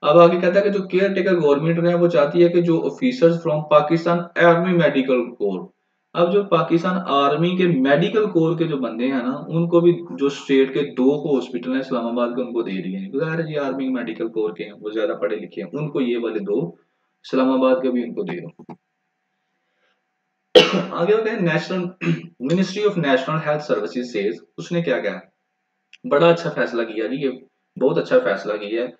अब आगे कहता है कि जो केयर टेकर गवर्नमेंट है वो चाहती है कि जो officers from Pakistan army medical corps, अब जो पाकिस्तान आर्मी के मेडिकल कोर के जो बंदे हैं ना, उनको भी जो स्टेट के दो हॉस्पिटल हैं इस्लामाबाद के, उनको दे दिए हैं। जी आर्मी मेडिकल कोर के हैं, वो ज्यादा पढ़े लिखे हैं, उनको ये वाले दो इस्लामाबाद के भी उनको दे दो। आगे होता है national ministry of national health services says, उसने क्या कहा, बड़ा अच्छा फैसला किया जी, ये बहुत अच्छा फैसला किया है।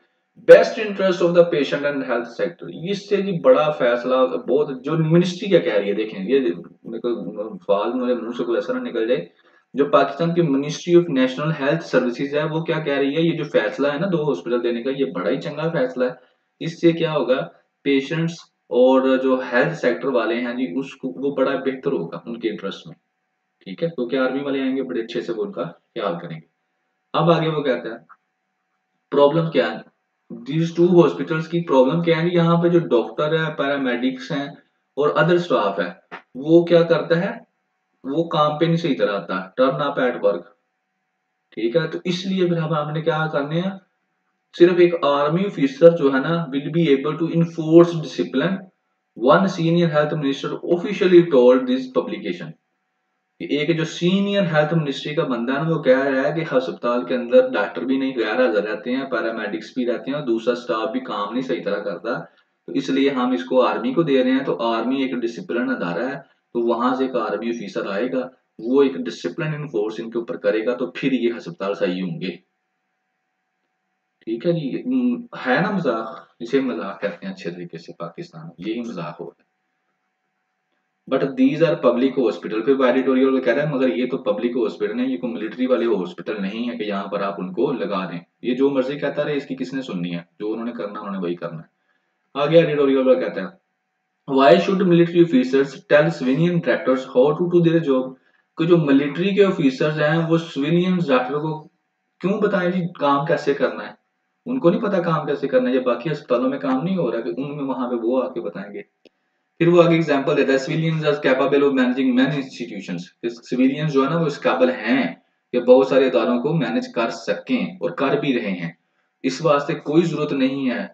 Best interest of the patient and health sector, इससे जी बड़ा फैसला बहुत, जो मिनिस्ट्री क्या कह रही है देखें, ये मेरे को फाल मेरे मुंह से कोई ऐसा ना निकल जाए। जो पाकिस्तान की ministry of national health services है वो क्या कह रही है, ये जो फैसला है ना दो हॉस्पिटल देने का, ये बड़ा ही चंगा फैसला है। इससे क्या होगा, पेशेंट्स और जो हेल्थ सेक्टर वाले हैं जी, उसको वो बड़ा बेहतर होगा उनके इंटरेस्ट में। ठीक है, क्योंकि आर्मी वाले आएंगे बड़े अच्छे से वो उनका ख्याल करेंगे। अब आगे वो कहता है प्रॉब्लम क्या है, दीज टू हॉस्पिटल्स की प्रॉब्लम क्या है, यहाँ पे जो डॉक्टर है, पैरामेडिक्स हैं और अदर स्टाफ है, वो क्या करता है, वो काम पे नहीं सही तरह आता, टर्न अप एट वर्क। ठीक है, तो इसलिए फिर हमने क्या करने हैं, सिर्फ एक आर्मी ऑफिसर जो है ना will be able to enforce discipline, one senior health minister officially told this publication. एक जो सीनियर हेल्थ मिनिस्ट्री का बंदा है ना, वो कह रहा है कि अस्पताल के अंदर डॉक्टर भी नहीं गैर हाजिर रहते हैं, पैरामेडिक्स भी रहते हैं और दूसरा स्टाफ भी काम नहीं सही तरह करता, तो इसलिए हम इसको आर्मी को दे रहे हैं। तो आर्मी एक डिसिप्लिन अदारा है, तो वहां से एक आर्मी ऑफिसर आएगा, वो एक डिसिप्लिन इन्फोर्स इनके ऊपर करेगा, तो फिर ये अस्पताल सही होंगे। ठीक है जी, है ना मजाक, जिसे मजाक कहते हैं अच्छे तरीके से पाकिस्तान में, यही मजाक हो रहा है। But these are public hospital, फिर एडिटोरियल में कह रहा है मगर ये तो पब्लिक हॉस्पिटल है, ये कोई मिलिट्री वाले हॉस्पिटल नहीं है कि यहाँ पर आप उनको लगा दें। ये जो मर्जी कहता रहे, इसकी किसने सुननी है, जो उन्होंने करना उन्होंने वही करना है। आगे एडिटोरियल में कहता है, why should military officers tell civilian directors how to do their job. कि जो मिलिट्री के ऑफिसर्स हैं वो सिविलियन डायरेक्टर को क्यों बताएं जी काम कैसे करना है, उनको नहीं पता काम कैसे करना है, जब बाकी अस्पतालों में काम नहीं हो रहा कि उनमें वहां पे वो आके बताएंगे। फिर वो आगे एग्जांपल देता है, civilians are capable of managing many institutions. Civilians जो है ना वो इस काबिल हैं कि बहुत सारे इदारों को मैनेज कर सकें और कर भी रहे हैं। इस वास्ते कोई जरूरत नहीं है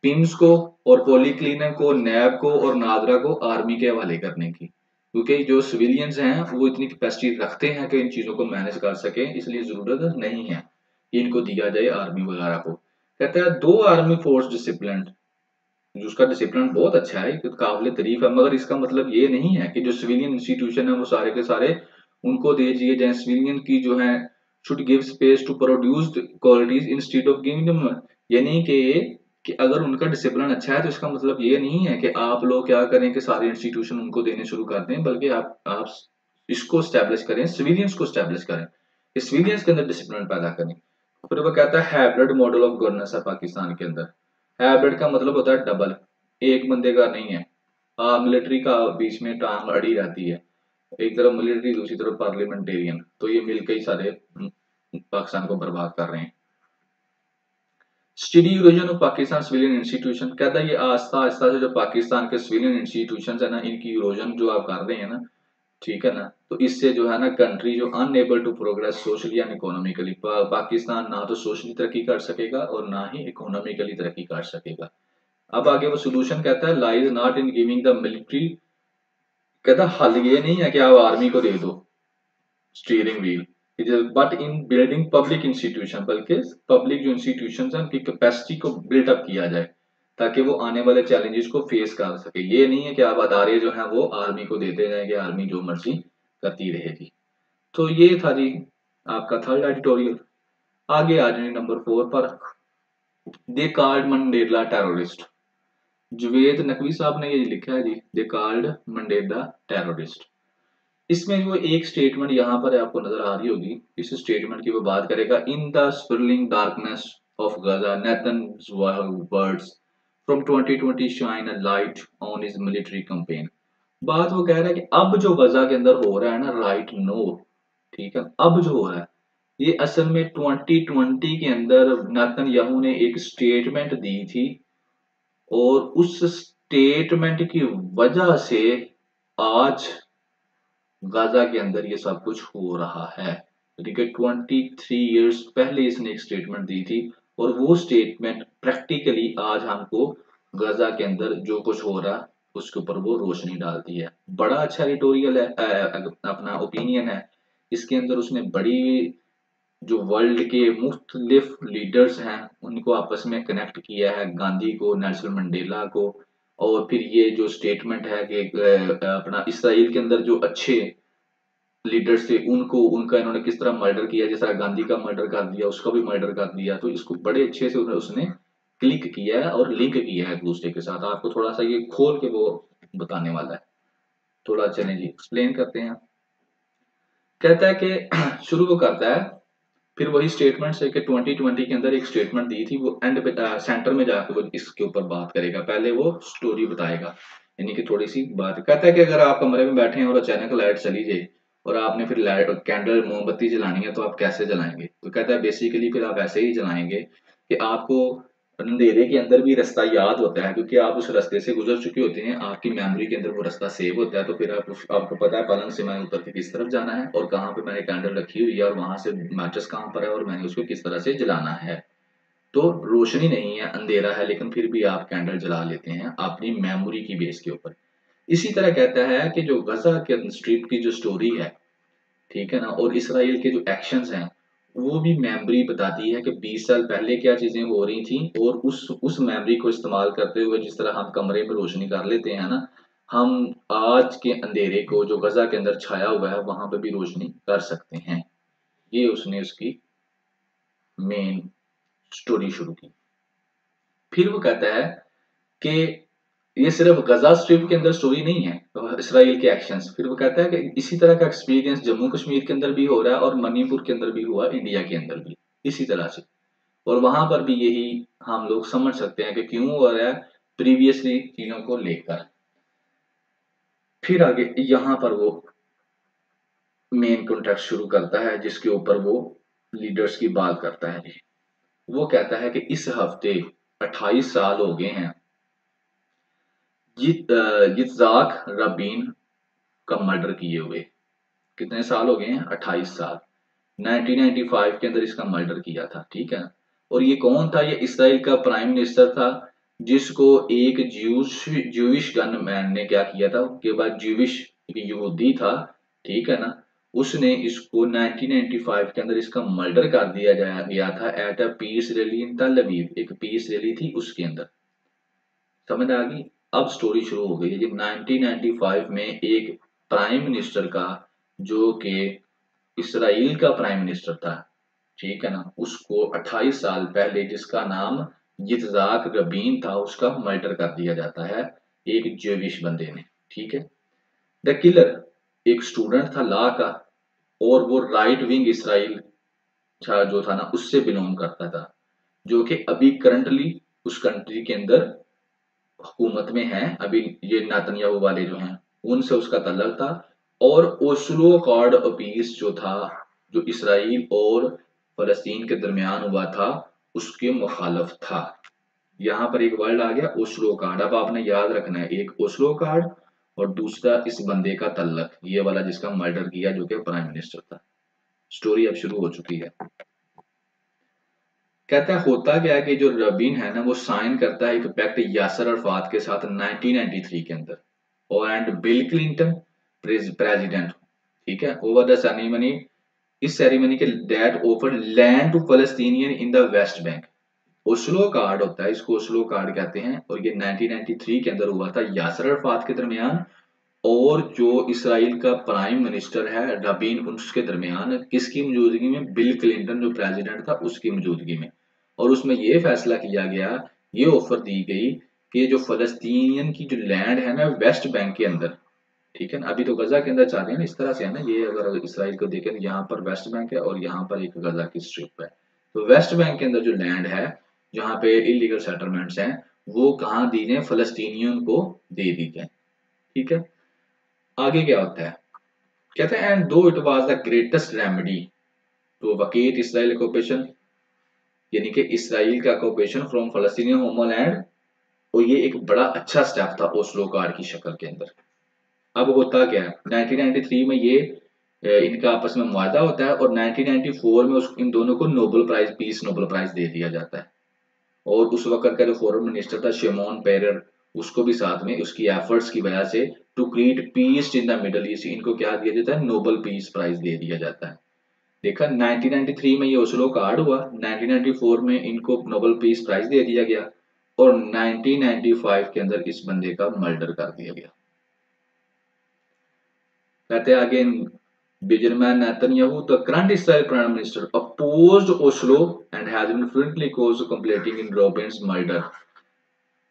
पिम्स को और पॉलीक्लिनिक को, नैब को और नादरा को आर्मी के हवाले करने की, क्योंकि जो सिविलियंस हैं वो इतनी कैपेसिटी रखते हैं कि इन चीजों को मैनेज कर सके, इसलिए जरूरत नहीं है कि इनको दिया जाए आर्मी वगैरह को। कहता है दो आर्मी फोर्स डिसिप्लिन, उसका डिसिप्लिन बहुत अच्छा है, काबिल तारीफ है, मगर इसका मतलब ये नहीं है कि जो सिविलियन इंस्टीट्यूशन है वो सारे के सारे उनको दे दिए जाए। सिविलियन की जो है should give space to produce qualities instead of giving them, यानी कि अगर उनका डिसिप्लिन अच्छा है तो इसका मतलब ये नहीं है कि आप लोग क्या करें कि सारे इंस्टीट्यूशन उनको देने शुरू कर दें, बल्कि आप इसको स्टैब्लिश करें, सिविलियंस को स्टैब्लिश करें, सिविलियंस के अंदर डिसिप्लिन पैदा करें। फिर वो कहता है हाइब्रिड मॉडल ऑफ गवर्नेंस है पाकिस्तान के अंदर। हाइब्रिड का मतलब होता है डबल, एक बंदे का नहीं है। मिलिट्री का बीच में टांग अड़ी रहती है, एक तरफ मिलिट्री दूसरी तरफ पार्लियामेंटेरियन, तो ये मिलकर ही सारे पाकिस्तान को बर्बाद कर रहे हैं। Study erosion of Pakistan civilian institution, कहता है ये आस्ता आस्ता से जो पाकिस्तान के सिविलियन इंस्टीट्यूशन है ना, इनकी इरोजन जो आप कर रहे हैं ना, ठीक है ना, तो इससे जो है ना कंट्री जो unable to progress socially and economically, Pakistan ना तो सोशली तरक्की कर सकेगा और ना ही इकोनॉमिकली तरक्की कर सकेगा। अब आगे वो सोल्यूशन कहता है lies not in giving the military, कहता हल ये नहीं है कि आप आर्मी को दे दो steering wheel, but in building public institution, बल्कि पब्लिक जो इंस्टीट्यूशन है उनकी कैपेसिटी को बिल्डअप किया जाए ताकि वो आने वाले चैलेंजेस को फेस कर सके। ये नहीं है कि आप अदारे जो है वो आर्मी को देते जाएंगे, आर्मी जो मर्जी करती रहेगी। तो ये था जी आपका थर्ड एडिटोरियल। आगे आ जाए नंबर 4 पर, दे called Mandela terrorist. Javed Naqvi साहब ने ये लिखा है जी, दे कॉल्ड मंडेला टेररिस्ट। इसमें जो एक स्टेटमेंट यहाँ पर आपको नजर आ रही होगी, इस स्टेटमेंट की वो बात करेगा, in the spiralling darkness of Gaza Nathan's words from 2020 shine a light on his military campaign. बात वो कह रहा है कि अब जो गजा के अंदर हो रहा है ना राइट नो, ठीक है, अब जो हो रहा है ये असल में 2020 के अंदर नेतन्याहू ने एक स्टेटमेंट दी थी, और उस स्टेटमेंट की वजह से आज गाजा के अंदर ये सब कुछ हो रहा है। ठीक है, 23 ईयर्स पहले इसने एक स्टेटमेंट दी थी, और वो स्टेटमेंट प्रैक्टिकली आज हमको गाजा के अंदर जो कुछ हो रहा है उसके ऊपर वो रोशनी डालती है। बड़ा अच्छा एडिटोरियल है, अपना ओपिनियन है। इसके अंदर उसने बड़ी जो वर्ल्ड के मुख्तलिफ लीडर्स हैं उनको आपस में कनेक्ट किया है, गांधी को, नेल्सन मंडेला को, और फिर ये जो स्टेटमेंट है कि अपना इसराइल के अंदर जो अच्छे लीडर्स थे उनको, उनका इन्होंने किस तरह मर्डर किया, जिस तरह गांधी का मर्डर कर दिया उसका भी मर्डर कर दिया, तो इसको बड़े अच्छे से उसने क्लिक किया है और लिंक किया है एक दूसरे के साथ। आपको थोड़ा सा ये खोल के वो बताने वाला है, थोड़ा चलें जी एक्सप्लेन करते हैं। कहता है कि शुरू वो करता है फिर वही स्टेटमेंट से कि 2020 के अंदर एक स्टेटमेंट दी थी, वो एंड पे सेंटर में जाकर वो इसके ऊपर बात करेगा, पहले वो स्टोरी बताएगा, यानी कि थोड़ी सी बात। कहता है कि अगर आप कमरे में बैठे हैं और अचानक लाइट चली जाए और आपने फिर लाइट कैंडल मोमबत्ती जलानी है तो आप कैसे जलाएंगे, तो कहता है बेसिकली फिर आप ऐसे ही जलाएंगे कि आपको अंधेरे के अंदर भी रास्ता याद होता है, क्योंकि आप उस रास्ते से गुजर चुके होते हैं, आपकी मेमोरी के अंदर वो रास्ता सेव होता है। तो फिर आपको पता है पलंग से मैंने उतर के किस तरफ जाना है और कहाँ पे मैंने कैंडल रखी हुई है और वहां से मैचेस कहाँ पर है और मैंने उसको किस तरह से जलाना है। तो रोशनी नहीं है, अंधेरा है, लेकिन फिर भी आप कैंडल जला लेते हैं अपनी मेमोरी की बेस के ऊपर। इसी तरह कहता है कि जो गजा के स्ट्रिप की जो स्टोरी है, ठीक है ना, और इसराइल के जो एक्शंस हैं, वो भी मेमोरी बताती है कि 20 साल पहले क्या चीजें हो रही थी, और उस मेमोरी को इस्तेमाल करते हुए जिस तरह हम कमरे में रोशनी कर लेते हैं ना, हम आज के अंधेरे को जो गजा के अंदर छाया हुआ है वहां पे भी रोशनी कर सकते हैं। ये उसने उसकी मेन स्टोरी शुरू की। फिर वो कहता है कि ये सिर्फ गजा स्ट्रिप के अंदर स्टोरी नहीं है इसराइल के एक्शंस। फिर वो कहता है कि इसी तरह का एक्सपीरियंस जम्मू कश्मीर के अंदर भी हो रहा है और मणिपुर के अंदर भी हुआ, इंडिया के अंदर भी इसी तरह से। और वहां पर भी यही हम लोग समझ सकते हैं कि क्यों हो रहा है प्रीवियसली चीजों को लेकर। फिर आगे यहाँ पर वो मेन कॉन्टेक्स्ट शुरू करता है जिसके ऊपर वो लीडर्स की बात करता है। वो कहता है कि इस हफ्ते 28 साल हो गए हैं yitzhak rabin का मर्डर किए हुए। कितने साल हो गए हैं? 28 साल। 1995 के अंदर इसका मर्डर किया था, ठीक है। और ये कौन था? ये इसराइल का प्राइम मिनिस्टर था, जिसको एक ज्यूइश गनमैन ने क्या किया था, उसके बाद ज्यूइश एक यहूदी था, ठीक है ना, उसने इसको 1995 के अंदर इसका मर्डर कर दिया गया था at a peace rally in Tel Aviv. एक पीस रैली थी उसके अंदर। समझ आ गई? अब स्टोरी शुरू हो गई है जी। 1995 में एक प्राइम मिनिस्टर का, जो कि इसराइल का प्राइम मिनिस्टर था, ठीक है ना, उसको 28 साल पहले, जिसका नाम yitzhak rabin था, उसका मर्डर कर दिया जाता है एक ज्यूविश बंदे ने, ठीक है। द किलर एक स्टूडेंट था लॉ का, और वो राइट विंग इसराइल जो था ना उससे बिलोंग करता था, जो कि अभी करंटली उस कंट्री के अंदर हुकूमत में है। अभी ये नेतन्याहू वाले जो हैं उनसे उसका तल्लक था। और ओस्लो अकॉर्ड पीस जो था, जो इसराइल और फलस्तीन के दरमियान हुआ था, उसके मुखालफ था। यहाँ पर एक वर्ड आ गया ओस्लो कार्ड। अब आपने याद रखना है, एक ओस्लो कार्ड और दूसरा इस बंदे का तल्लक, ये वाला जिसका मर्डर किया, जो कि प्राइम मिनिस्टर था। स्टोरी अब शुरू हो चुकी है। कहता है होता क्या है कि जो रबीन है ना, वो साइन करता है एक पैक्ट यासर अरफात के साथ 1993 के अंदर, और एंड बिल क्लिंटन प्रेसिडेंट, ठीक है, ओवर द सेरेमनी। इस सेरेमनी के that offer land to Palestinian in the West Bank. Oslo accord होता है, इसको ओस्लो कार्ड कहते हैं, और ये 1993 के अंदर हुआ था यासर अरफात के दरमियान और जो इसराइल का प्राइम मिनिस्टर है रबीन, उसके दरमियान। किसकी मौजूदगी में? बिल क्लिंटन जो प्रेसिडेंट था उसकी मौजूदगी में। और उसमें यह फैसला किया गया, ये ऑफर दी गई कि जो फलस्तीनियन की जो लैंड है ना वेस्ट बैंक के अंदर, ठीक है ना, अभी तो गजा के अंदर चाह रहे हैं ना, इस तरह से है ना, ये अगर इसराइल को देखें तो यहाँ पर वेस्ट बैंक है और यहाँ पर एक गजा की स्ट्रिप है। तो वेस्ट बैंक के अंदर जो लैंड है जहाँ पे इलीगल सेटलमेंट्स हैं, वो कहाँ दी जाए? फलस्तीनियन को दे दी जाए, ठीक है। आगे क्या होता है? कहते हैं and though it was the greatest remedy to vacate Israel occupation, यानी कि इसराइल का ऑक्यूपेशन फ्रॉम फलस्तीनियन होमलैंड, और ये एक बड़ा अच्छा स्टेप था ओस्लो कार्ड की शक्ल के अंदर। अब होता क्या है, 1993 में ये इनका आपस में मुआहदा होता है, और 1994 में इन दोनों को Nobel prize, peace Nobel prize दे दिया जाता है। और उस वक्त का जो फॉरेन मिनिस्टर था शिमोन पेरेर, उसको भी साथ में उसकी एफर्ट्स की वजह से to create peace in the Middle East, इनको क्या दिया जाता है? नोबेल पीस प्राइज दे दिया जाता है। देखा, 1993 में ये ओस्लो कार्ड हुआ, 1994 में इनको नोबेल पीस प्राइज दे दिया गया, और 1995 के अंदर इस बंदे का मर्डर कर दिया गया। कहते हैं again Benjamin Netanyahu, the current Israel Prime Minister, opposed Oslo and has been frequently caused completing in Rabin's murder.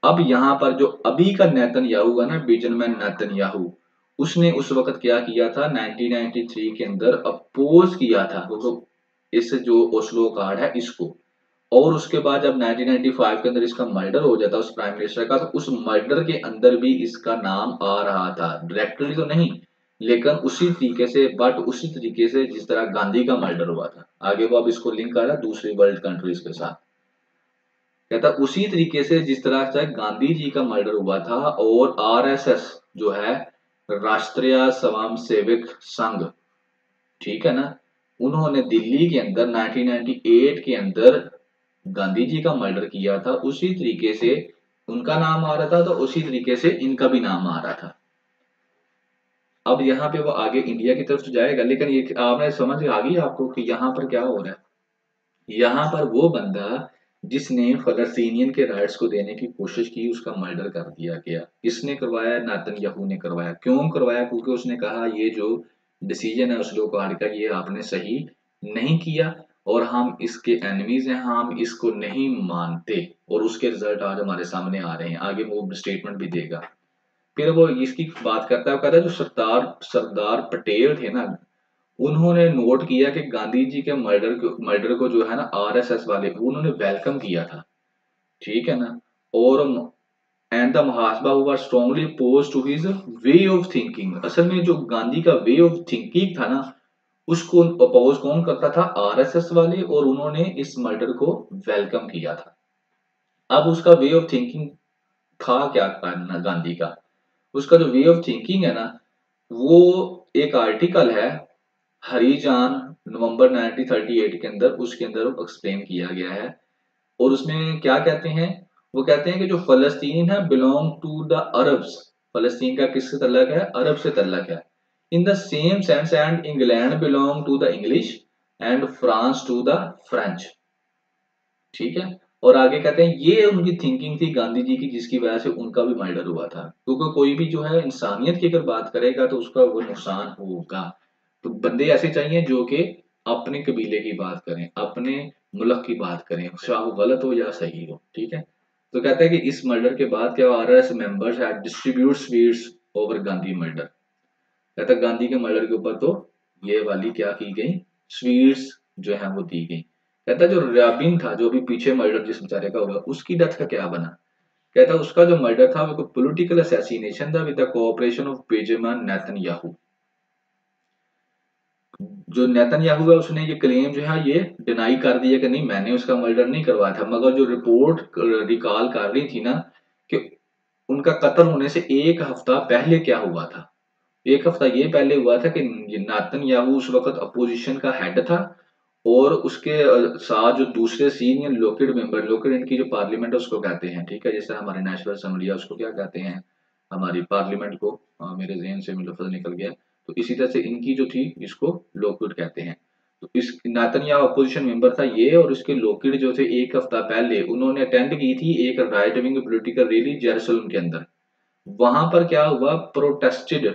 अब यहाँ पर जो अभी का नेतन्याहू है ना, बेंजामिन नेतन्याहू, उसने उस वक्त क्या किया था? 1993 के अंदर अपोज किया था तो इस जो ओस्लो कार्ड है इसको। और उसके बाद जब 1995 के अंदर इसका मर्डर हो जाता उस प्राइम मिनिस्टर का, तो उस मर्डर के अंदर भी इसका नाम आ रहा था, डायरेक्टली तो नहीं, लेकिन उसी तरीके से, बट उसी तरीके से जिस तरह गांधी का मर्डर हुआ था। आगे वो अब इसको लिंक आ रहा है दूसरी वर्ल्ड कंट्रीज के साथ। कहता उसी तरीके से जिस तरह से गांधी जी का मर्डर हुआ था और आरएसएस जो है राष्ट्रीय स्वयंसेवक संघ, ठीक है ना, उन्होंने दिल्ली के अंदर 1998 के अंदर गांधी जी का मर्डर किया था, उसी तरीके से उनका नाम आ रहा था तो उसी तरीके से इनका भी नाम आ रहा था। अब यहाँ पे वो आगे इंडिया की तरफ तो जाएगा, लेकिन ये आपने समझ आ गई आपको कि यहाँ पर क्या हो रहा है। यहाँ पर वो बंदा जिसने फलस्तीनियन के राइट्स को देने की कोशिश की उसका मर्डर कर दिया गया। किसने करवाया? नेतन्याहू ने करवाया। क्यों करवाया? क्योंकि उसने कहा ये जो डिसीजन है ओस्लो कार्ड का ये आपने सही नहीं किया और हम इसके एनिमीज हैं, हम इसको नहीं मानते, और उसके रिजल्ट आज हमारे सामने आ रहे हैं। आगे वो स्टेटमेंट भी देगा। फिर वो इसकी बात करता है, कहता है जो सरदार सरदार पटेल थे ना, उन्होंने नोट किया कि गांधी जी के मर्डर को जो है ना आरएसएस वाले उन्होंने वेलकम किया था, ठीक है ना, और एंड द महासभा हुआ strongly oppose to his way of thinking. असल में जो गांधी का वे ऑफ थिंकिंग था ना उसको अपोज कौन करता था? आरएसएस वाले, और उन्होंने इस मर्डर को वेलकम किया था। अब उसका वे ऑफ थिंकिंग था क्या करना गांधी का? उसका जो वे ऑफ थिंकिंग है ना वो एक आर्टिकल है हरिजान नवंबर 1938 के अंदर, उसके अंदर एक्सप्लेन किया गया है। और उसमें क्या कहते हैं? वो कहते हैं कि जो फलस्तीन है बिलोंग टू द अरब्स। फलस्तीन का किससे तल्लक है? अरब से तल्लक है। In the same sense and England belong to the English and France to the French, ठीक है। और आगे कहते हैं ये उनकी थिंकिंग थी गांधी जी की जिसकी वजह से उनका भी मर्डर हुआ था। क्योंकि कोई भी जो है इंसानियत की अगर बात करेगा तो उसका वो नुकसान होगा। तो बंदे ऐसे चाहिए जो कि अपने कबीले की बात करें, अपने मुल्क की बात करें, चाहे वो गलत हो या सही हो, ठीक है। तो कहते हैं कि इस मर्डर के बाद क्या RS members had distribute sweets over Gandhi murder. कहता है गांधी के मर्डर के ऊपर तो ये वाली क्या की गई? स्वीट्स जो है वो दी गई। कहता है जो रैबिन था जो अभी पीछे मर्डर जिस बेचारे का हुआ उसकी डेथ का क्या बना? कहता है उसका जो मर्डर था वो पॉलिटिकल असैसिनेशन था with the cooperation of Benjamin Netanyahu. जो नेतन्याहू है उसने ये क्लेम जो है ये डिनाई कर दिया कि नहीं मैंने उसका मर्डर नहीं करवाया था, मगर जो रिपोर्ट रिकॉल कर रही थी ना कि उनका कत्ल होने से एक हफ्ता पहले क्या हुआ था। एक हफ्ता ये पहले हुआ था कि नेतन्याहू उस वक्त अपोजिशन का हेड था और उसके साथ जो दूसरे सीनियर लोकेट मेंबर, लोकेट इनकी जो पार्लियामेंट है उसको कहते हैं, ठीक है, जैसे हमारे नेशनल असेंबली है उसको क्या कहते हैं? हमारी पार्लियामेंट को, मेरे जहन से लफ्ज निकल गया। तो इसी तरह से इनकी जो थी इसको लोकेट कहते हैं। तो इस नेतन्याहू अपोजिशन मेंबर था ये, और इसके लोकेट जो थे एक हफ्ता पहले उन्होंने अटेंड की थी एक right wing political rally Jerusalem के अंदर। वहां पर क्या हुआ? प्रोटेस्टेड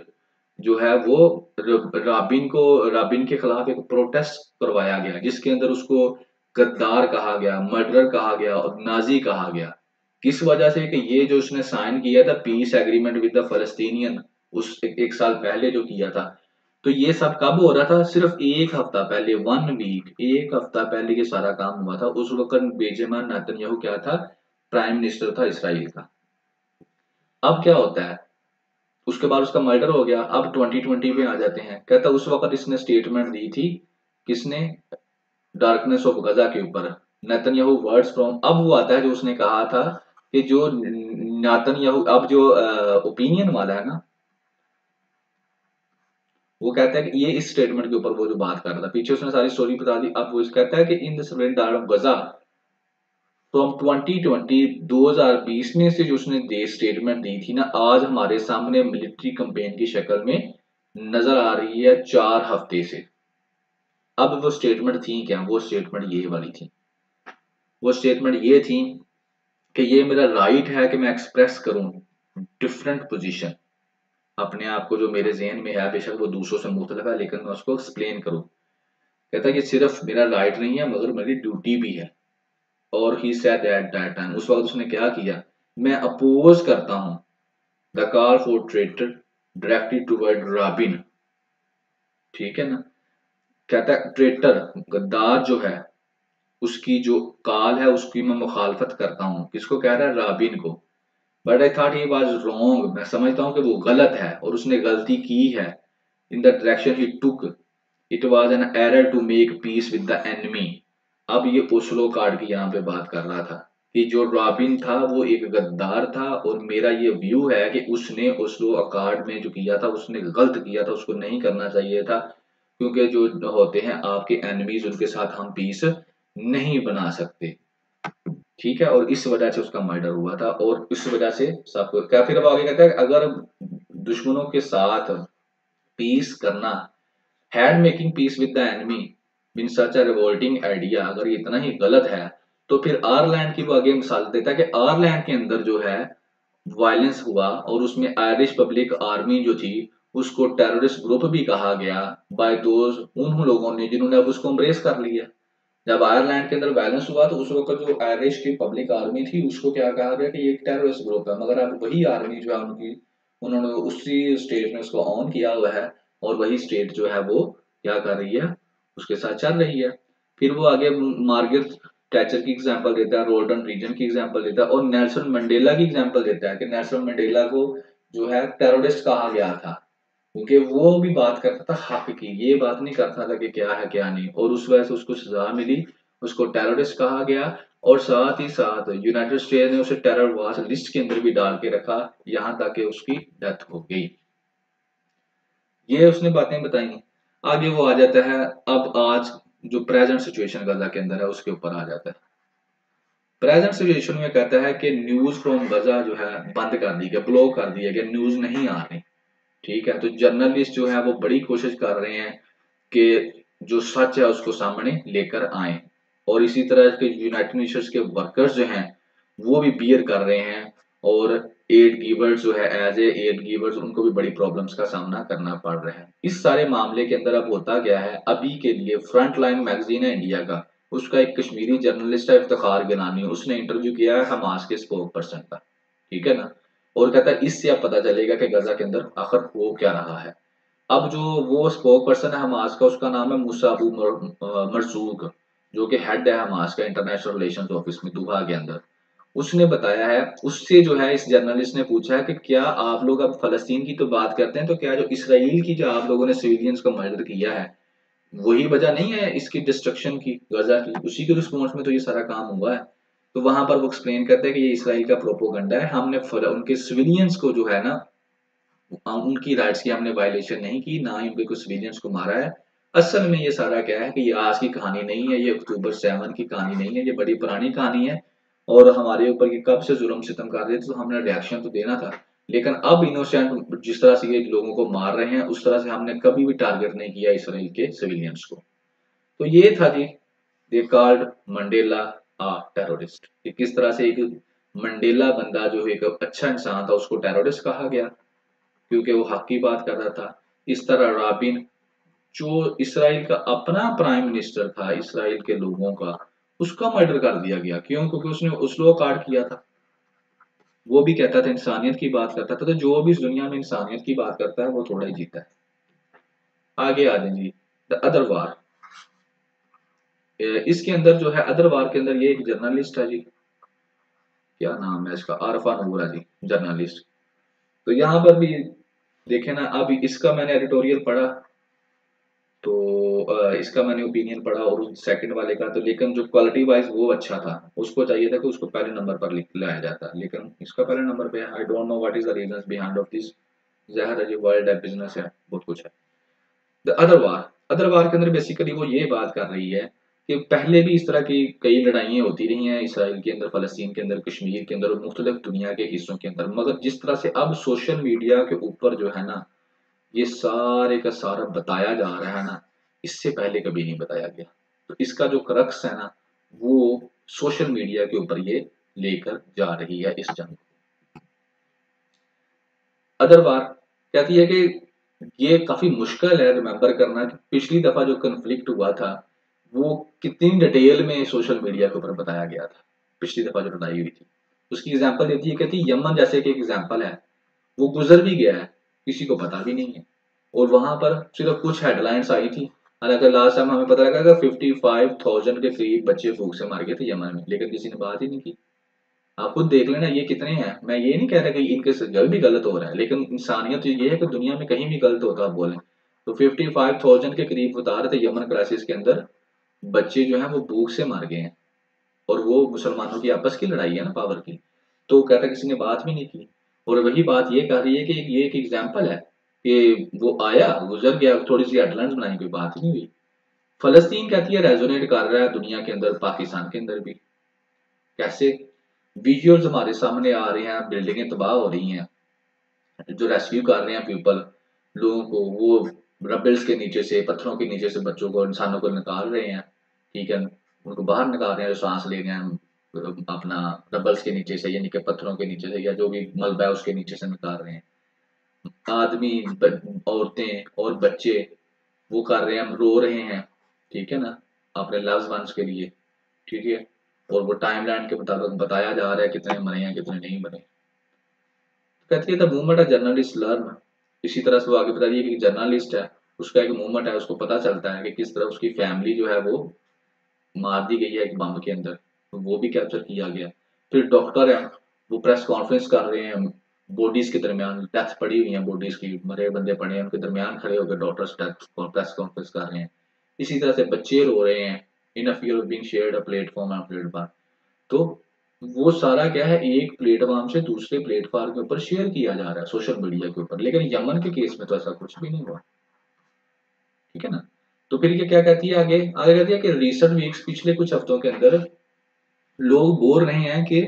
जो है वो राबिन के खिलाफ एक प्रोटेस्ट करवाया गया जिसके अंदर उसको गद्दार कहा गया, मर्डरर कहा गया और नाजी कहा गया। किस वजह से? कि ये जो उसने साइन किया था पीस एग्रीमेंट विद द फलस्तीनियन उस एक साल पहले जो किया था। तो ये सब कब हो रहा था? सिर्फ एक हफ्ता पहले, 1 वीक, एक हफ्ता पहले ये सारा काम हुआ था। उस वक्त बेंजामिन नेतन्याहू क्या था? प्राइम मिनिस्टर था इसराइल का। अब क्या होता है? उसके बाद उसका मर्डर हो गया। अब 2020 में आ जाते हैं। कहता उस वक्त इसने स्टेटमेंट दी थी, किसने? डार्कनेस ऑफ गजा के ऊपर, नेतन्याहू वर्ड्स फ्रॉम। अब वो आता है जो उसने कहा था कि जो नेतन्याहू अब जो ओपिनियन वाला है ना वो कहता है कि ये इस स्टेटमेंट के ऊपर वो जो बात कर रहा था, पीछे उसने सारी स्टोरी बता दी। अब वो कहता है कि in the surrender of Gaza from 2020 2020 में से जो उसने दे स्टेटमेंट दी थी ना आज हमारे सामने मिलिट्री कैंपेन की शक्ल में नजर आ रही है 4 हफ्ते से। अब वो स्टेटमेंट थी क्या? वो स्टेटमेंट ये वाली थी। वो स्टेटमेंट ये थी कि ये मेरा राइट है कि मैं एक्सप्रेस करूं डिफरेंट पोजीशन अपने आप को जो मेरे जहन में है, बेशक वो दूसरों से मुख्तलिफ है लेकिन मैं उसको एक्सप्लेन करूं। कहता है कि सिर्फ मेरा राइट नहीं है मगर मेरी ड्यूटी भी है। और he said at that time, उस वक्त उसने क्या किया? मैं अपोज करता हूं the call for traitor directed toward Rabin, ठीक है ना। कहता है ट्रेटर गद्दार जो है उसकी जो कॉल है उसकी मैं मुखालफत करता हूं। किसको कह रहा है? राबिन को। But I thought he was wrong, मैं समझता हूं कि वो गलत है और उसने गलती की है। In the direction he took it was an error to make peace with the enemy. अब ये ओस्लो कार्ड की यहाँ पे बात कर रहा था। कि जो रॉबिन था वो एक गद्दार था, और मेरा ये व्यू है कि उसने ओस्लो अकॉर्ड में जो किया था उसने गलत किया था, उसको नहीं करना चाहिए था, क्योंकि जो होते हैं आपके एनिमीज उनके साथ हम पीस नहीं बना सकते, ठीक है। और इस वजह से उसका मर्डर हुआ था, और इस वजह से सब क्या, फिर अब आगे कहता है अगर दुश्मनों के साथ पीस करना, had making piece with the enemy mean such a revolting idea, अगर ये इतना ही गलत है तो फिर आयरलैंड की वो आगे मिसाल देता है कि आयरलैंड के अंदर जो है वायलेंस हुआ, और उसमें आयरिश पब्लिक आर्मी जो थी उसको टेररिस्ट ग्रुप भी कहा गया बाय दोज, उन लोगों ने जिन्होंने अब उसको एम्ब्रेस कर लिया। जब आयरलैंड के अंदर वायलेंस हुआ तो उस वक्त जो आयरिश की पब्लिक आर्मी थी उसको क्या कहा गया कि ये एक टेररिस्ट ग्रुप है, मगर अब वही आर्मी जो है उनकी, उन्होंने उसी स्टेट में उसको ऑन किया हुआ है, और वही स्टेट जो है वो क्या कर रही है, उसके साथ चल रही है। फिर वो आगे मार्गरेट टैचर की एग्जांपल देता है, रोल्डन रीजन की एग्जांपल देता है, और नेल्सन मंडेला की एग्जांपल देता है कि नेल्सन मंडेला को जो है टेररिस्ट कहा गया था, क्योंकि वो भी बात करता था हक की, ये बात नहीं करता था कि क्या है क्या नहीं, और उस वजह से उसको सजा मिली, उसको टेररिस्ट कहा गया। और साथ ही साथ यूनाइटेड स्टेट्स ने उसे टेरर वाच लिस्ट के अंदर भी डाल के रखा, यहाँ तक कि उसकी डेथ हो गई। ये उसने बातें बताई। आगे वो आ जाता है, अब आज जो प्रेजेंट सिचुएशन गजा के अंदर है उसके ऊपर आ जाता है। प्रेजेंट सिचुएशन में कहता है कि न्यूज फ्रॉम गजा जो है बंद कर दी गई, ब्लॉक कर दिया गया, न्यूज नहीं आ रही, ठीक है। तो जर्नलिस्ट जो है वो बड़ी कोशिश कर रहे हैं कि जो सच है उसको सामने लेकर आए, और इसी तरह के यूनाइटेड नेशंस के वर्कर्स जो हैं वो भी बियर कर रहे हैं, और एड गिवर्स जो है एज ए एड गिवर्स उनको भी बड़ी प्रॉब्लम्स का सामना करना पड़ रहा है। इस सारे मामले के अंदर अब होता क्या है, अभी के लिए फ्रंट लाइन मैगजीन है इंडिया का, उसका एक कश्मीरी जर्नलिस्ट है इफ्तिखार गिलानी, उसने इंटरव्यू किया है हमास के स्पोक पर्सन का, ठीक है ना, और कहता है इससे अब पता चलेगा कि गजा के अंदर आखिर हो क्या रहा है। अब जो वो स्पोक पर्सन है हमास का, उसका नाम है मूसा अबू मरजूक, जो कि हेड है हमास का इंटरनेशनल रिलेशंस ऑफिस में दोहा के अंदर। उसने बताया है, उससे जो है इस जर्नलिस्ट ने पूछा है कि क्या आप लोग अब फलस्तीन की तो बात करते हैं, तो क्या जो इसराइल की जो आप लोगों ने सिविलियंस को मर्डर किया है वही वजह नहीं है इसकी डिस्ट्रक्शन की, गजा की, उसी के रिस्पॉन्स में तो ये सारा काम हुआ है। तो वहां पर वो एक्सप्लेन करते हैं कि ये इसराइल का प्रोपोगंडा है, हमने उनके सिविलियंस को जो है ना उनकी राइट्स की हमने वायलेशन नहीं की, ना ही उनके कुछ सिविलियंस को मारा है। असल में ये सारा क्या है कि ये आज की कहानी नहीं है, ये अक्टूबर 7 की कहानी नहीं है, ये बड़ी पुरानी कहानी है, और हमारे ऊपर ये कब से जुल्म सितम कर रहे थे, तो हमने रिएक्शन तो देना था। लेकिन अब इनोसेंट जिस तरह से ये लोगों को मार रहे हैं उस तरह से हमने कभी भी टारगेट नहीं किया इसराइल के सिविलियंस को। तो ये था जी, they called Mandela a terrorist, कि किस तरह से एक मंडेला बंदा जो एक अच्छा इंसान था उसको टेररिस्ट कहा गया क्योंकि वो हक की बात कर रहा था। इस तरह राबिन जो इसराइल का अपना प्राइम मिनिस्टर था इसराइल के लोगों का, उसका मर्डर कर दिया गया, क्यों? क्योंकि उसने ओस्लो कार्ड किया था। वो भी कहता था इंसानियत की बात करता था, तो जो भी इस दुनिया में इंसानियत की बात करता है वो थोड़ा ही जीता है। आगे आ जाए जी, द अदर वार। इसके अंदर जो है अदर वार के अंदर ये एक जर्नलिस्ट है जी, क्या नाम है इसका, आरफा नूरा जी, जर्नलिस्ट। तो यहाँ पर भी देखे ना, अब इसका मैंने एडिटोरियल पढ़ा, तो इसका मैंने ओपिनियन पढ़ा, और उस सेकंड वाले का तो, लेकिन जो क्वालिटी वाइज वो अच्छा था, उसको चाहिए था कि उसको पहले नंबर पर लाया जाता, लेकिन इसका पहले नंबर पे है। I don't know what is the reasons behind of this. ज़ाहिर है जी, वर्ल्ड है, बिजनेस है, बहुत कुछ है। द अदर वार के अंदर बेसिकली वो ये बात कर रही है कि पहले भी इस तरह की कई लड़ाइयाँ होती रही हैं इसराइल के अंदर, फलस्तीन के अंदर, कश्मीर के अंदर और मुख्तलिफ दुनिया के हिस्सों के अंदर, मगर जिस तरह से अब सोशल मीडिया के ऊपर जो है ना ये सारे का सारा बताया जा रहा है ना, इससे पहले कभी नहीं बताया गया। तो इसका जो क्रक्स है ना वो सोशल मीडिया के ऊपर ये लेकर जा रही है इस जंग। अदर बार कहती है कि ये काफी मुश्किल है रिमेम्बर करना कि पिछली दफा जो कन्फ्लिक्ट हुआ था वो कितनी डिटेल में सोशल मीडिया के ऊपर बताया गया था। पिछली दफा जो लड़ाई हुई थी उसकी एग्जांपल देती है, कहती है यमन जैसे कि एक एग्जांपल है, वो गुजर भी गया है, किसी को पता भी नहीं है, और वहां पर सिर्फ कुछ हेडलाइंस आई थी। हालांकि लास्ट टाइम हमें पता लगा कि 55,000 के करीब बच्चे भूख से मार गए थे यमन में, लेकिन किसी ने बात ही नहीं की। आप खुद देख लेना ये कितने हैं। मैं ये नहीं कह रहा कि इनके से जल भी गलत हो रहा है, लेकिन इंसानियत ये है कि दुनिया में कहीं भी गलत होता आप बोलें। तो 55,000 के करीब बता रहे थे यमन क्राइसिस के अंदर बच्चे जो हैं वो भूख से मार गए हैं, और वो मुसलमानों की आपस की लड़ाई है ना पावर की, तो कहता किसी ने बात भी नहीं की। और वही बात ये कर रही है कि ये एक एग्जाम्पल है कि वो आया गुजर गया, थोड़ी सी हेडलाइंस बनाई, कोई बात ही नहीं हुई। फलस्तीन कहती है रेजोनेट कर रहा है दुनिया के अंदर, पाकिस्तान के अंदर भी। कैसे विजुअल्स हमारे सामने आ रहे हैं, बिल्डिंगें तबाह हो रही हैं, जो रेस्क्यू कर रहे हैं पीपल लोगों को, वो रबल्स के नीचे से, पत्थरों के नीचे से बच्चों को, इंसानों को निकाल रहे हैं। ठीक है, उनको बाहर निकाल रहे हैं जो सांस ले रहे हैं अपना रबल्स के नीचे से, यानी कि पत्थरों के नीचे से, या जो भी मलबा है उसके नीचे से निकाल रहे हैं। आदमी, औरतें और बच्चे वो कर रहे हैं, रो रहे हैं, ठीक है ना, अपने लव्ड वंस के लिए। ठीक है, और वो टाइमलाइन के मुताबिक बताया जा रहा है कितने मरे हैं कितने नहीं मरे। कहती है the movement a journalist learn, इसी तरह से वो आगे बता रही है कि जर्नलिस्ट है, उसका एक मूवमेंट है, उसको पता चलता है कि किस तरह उसकी फैमिली जो है वो मार दी गई है एक बम के अंदर, तो वो भी कैप्चर किया गया। फिर डॉक्टर है, वो प्रेस कॉन्फ्रेंस कर रहे हैं, बॉडीज के दरमियान डेथ पड़ी हुई है, बॉडीज की मरे बंदे पड़े हैं, उनके दरमियान खड़े होकर डॉक्टर्स प्रेस कॉन्फ्रेंस कर रहे हैं। इसी तरह से बच्चे रो रहे हैं, in a fear of being shared a platform on platform. तो वो सारा क्या है, एक प्लेटफॉर्म से दूसरे प्लेटफॉर्म के ऊपर शेयर किया जा रहा है सोशल मीडिया के ऊपर। लेकिन यमन के केस में तो ऐसा कुछ भी नहीं हुआ। ठीक है ना। तो फिर ये क्या कहती है आगे, आगे कहती है कि रिसेंट वीक्स, पिछले कुछ हफ्तों के अंदर लोग बोल रहे हैं कि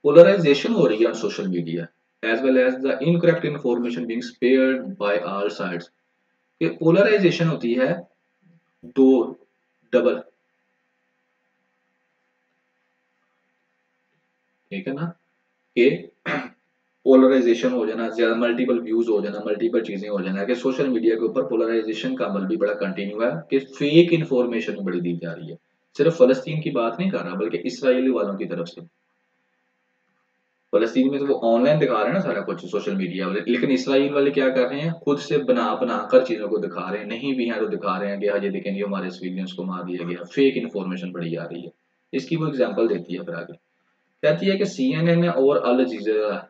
पोलराइजेशन हो रही है on social media, as well as the incorrect information being spread by all sides. कि पोलराइजेशन होती है दो, डबल, ठीक है ना, कि पोलराइजेशन हो जाना, ज्यादा मल्टीपल व्यूज हो जाना, मल्टीपल चीजें हो जाना, कि सोशल मीडिया के ऊपर पोलराइजेशन का अमल भी बड़ा कंटिन्यू है, कि फेक इन्फॉर्मेशन बड़ी दी जा रही है। सिर्फ फलस्तीन की बात नहीं कर रहा, बल्कि इसराइली वालों की तरफ से। फलस्तीन में तो वो ऑनलाइन दिखा रहे हैं ना सारा कुछ सोशल मीडिया वाले, लेकिन इसराइल वाले क्या कर रहे हैं, खुद से बना बना कर चीजों को दिखा रहे हैं, नहीं भी है तो दिखा रहे हैं कि हाँ ये देखेंगे हमारे सिविलियंस को मार दिया गया, फेक इन्फॉर्मेशन बड़ी आ रही है। इसकी वो एग्जाम्पल देती है फिर आगे, कहती है कि CNN और अल जजीरा,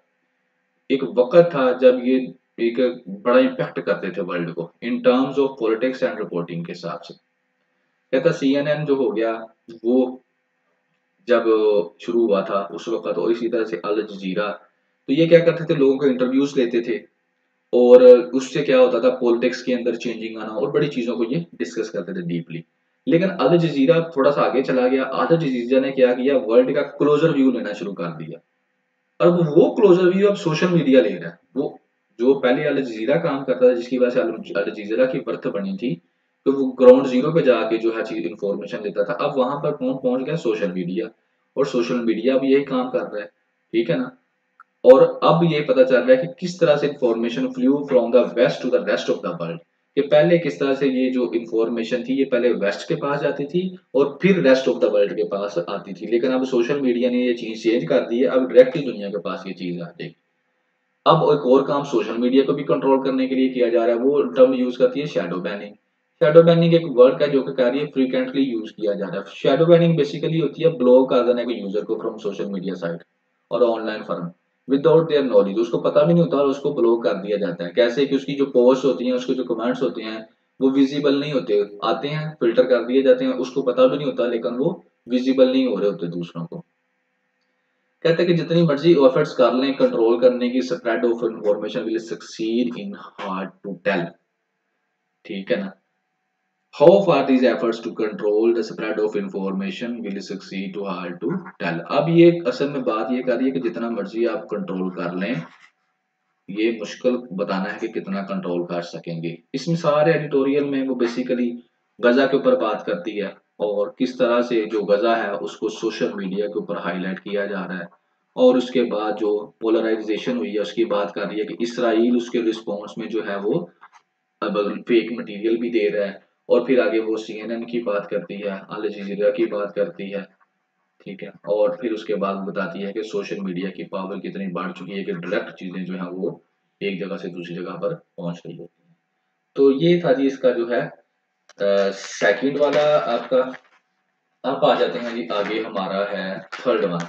एक वक्त था जब ये एक बड़ा इम्पैक्ट करते थे वर्ल्ड को in terms of politics and reporting के हिसाब से। कहता CNN जो हो गया वो जब शुरू हुआ था उस वक्त, और इसी तरह से अल जजीरा, तो ये क्या करते थे, लोगों को इंटरव्यूज लेते थे, और उससे क्या होता था, पॉलिटिक्स के अंदर चेंजिंग आना, और बड़ी चीजों को ये डिस्कस करते थे डीपली। लेकिन अल जजीरा थोड़ा सा आगे चला गया, अल जजीरा ने क्या किया, वर्ल्ड का क्लोजर व्यू लेना शुरू कर दिया। अब वो क्लोजर व्यू अब सोशल मीडिया ले रहा है। वो जो पहले अल जजीरा काम करता था, जिसकी वजह से अल जजीरा की बर्थ बनी थी, तो वो ग्राउंड जीरो पे जाके जो है चीज इन्फॉर्मेशन देता था, अब वहां पर कौन पहुंच गया, सोशल मीडिया। और सोशल मीडिया भी यही काम कर रहा है, ठीक है ना। और अब ये पता चल रहा है कि किस तरह से information flow from the west to the rest of the world, कि पहले किस तरह से ये जो इंफॉर्मेशन थी ये पहले वेस्ट के पास जाती थी और फिर रेस्ट ऑफ द वर्ल्ड के पास आती थी, लेकिन अब सोशल मीडिया ने ये चीज चेंज कर दी है, अब डायरेक्ट ही दुनिया के पास ये चीज आ जाएगी। अब एक और काम सोशल मीडिया को भी कंट्रोल करने के लिए किया जा रहा है, वो टर्म यूज करती है शैडो बैनिंग। शैडो बैनिंग एक वर्ड है जो कि कह रही है फ्रीक्वेंटली यूज किया जा रहा है। शैडो बैनिंग बेसिकली होती है ब्लॉक कर देने के यूजर को फ्रॉम सोशल मीडिया साइट और online firm without their knowledge, उसको पता भी नहीं होता और उसको ब्लॉक कर दिया जाता है। कैसे कि उसकी जो पोस्ट होती हैं, उसके जो कमेंट्स होते हैं वो विजिबल नहीं होते, आते हैं फिल्टर कर दिए जाते हैं, उसको पता भी नहीं होता, लेकिन वो विजिबल नहीं हो रहे होते दूसरों को। कहते हैं कि जितनी मर्जी एफर्ट्स कर लें कंट्रोल करने की, spread of information will succeed in hard to tell, ठीक है ना। How far these efforts to control the spread of information will succeed to hard to tell। अब ये असल में बात ये कर रही है कि जितना मर्जी आप कंट्रोल कर लें, ये मुश्किल बताना है कि कितना कंट्रोल कर सकेंगे। इसमें सारे एडिटोरियल में वो बेसिकली गजा के ऊपर बात करती है, और किस तरह से जो गजा है उसको सोशल मीडिया के ऊपर हाईलाइट किया जा रहा है, और उसके बाद जो पोलराइजेशन हुई है उसकी बात कर रही है कि इसराइल उसके रिस्पॉन्स में जो है वो अब फेक मटेरियल भी दे रहा है। और फिर आगे वो CNN की बात करती है, अल जजीरा की बात करती है, ठीक है, और फिर उसके बाद बताती है कि सोशल मीडिया की पावर कितनी बढ़ चुकी है कि डायरेक्ट चीजें जो है वो एक जगह से दूसरी जगह पर पहुंच रही होती है। तो ये था जी इसका जो है सेकंड वाला आपका। अब आ जाते हैं जी आगे, हमारा है third one,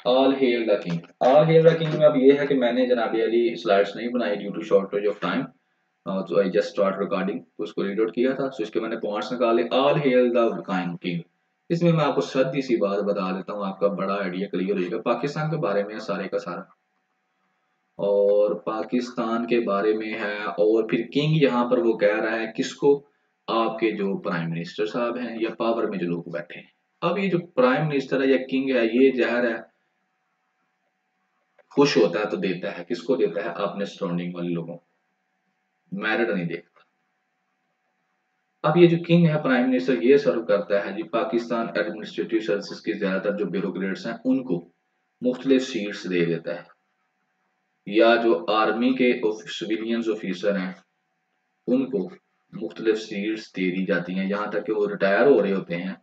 all hello the king. All hello the king में अब ये है कि मैंने जनाब अली स्लाइड्स नहीं बनाई due to shortage of time, तो आई जस्ट स्टार्ट रिकॉर्डिंग, तो उसको रीड आउट किया था, तो इसके मैंने पॉइंट्स निकाले। ऑल हेल द किंग, इसमें मैं आपको सीधी सी बात बता देता हूँ, आपका बड़ा आइडिया क्लियर हो जाएगा। पाकिस्तान के बारे में है सारे का सारा, और पाकिस्तान के बारे में है। और फिर किंग यहाँ पर वो कह रहा है किसको, आपके जो प्राइम मिनिस्टर साहब हैं या पावर में जो लोग बैठे हैं। अब ये जो प्राइम मिनिस्टर है या किंग है, ये जहर है, खुश होता है तो देता है, किसको देता है, अपने सराउंडिंग वाले लोगों को, मेरिट नहीं देखता। अब ये जो किंग है प्राइम मिनिस्टर, ये सर्व करता है जी पाकिस्तान एडमिनिस्ट्रेटिव सर्विसेज के ज्यादातर जो ब्यूरोक्रेट्स हैं उनको मुख्तलिफ सीट्स दे देता है, या जो आर्मी के सिविलियंस ऑफिसर हैं उनको मुख्तलिफ सीट्स दे दी जाती हैं, यहाँ तक कि वो रिटायर हो रहे होते हैं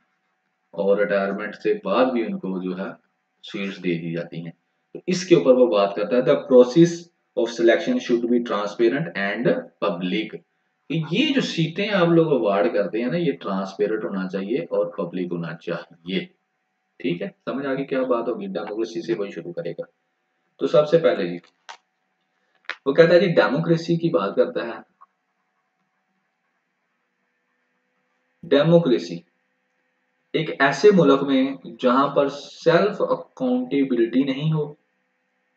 और रिटायरमेंट से बाद भी उनको जो है सीट्स दे दी जाती हैं। तो इसके ऊपर वो बात करता है, the process of selection should be transparent and public. ये जो सीटें आप लोग अवार्ड करते हैं ना, ये ट्रांसपेरेंट होना चाहिए और पब्लिक होना चाहिए। ठीक है, समझ आ गई क्या बात होगी। डेमोक्रेसी से वही शुरू करेगा। तो सबसे पहले जी वो कहता है जी, डेमोक्रेसी की बात करता है। डेमोक्रेसी एक ऐसे मुल्क में जहां पर सेल्फ अकाउंटेबिलिटी नहीं हो,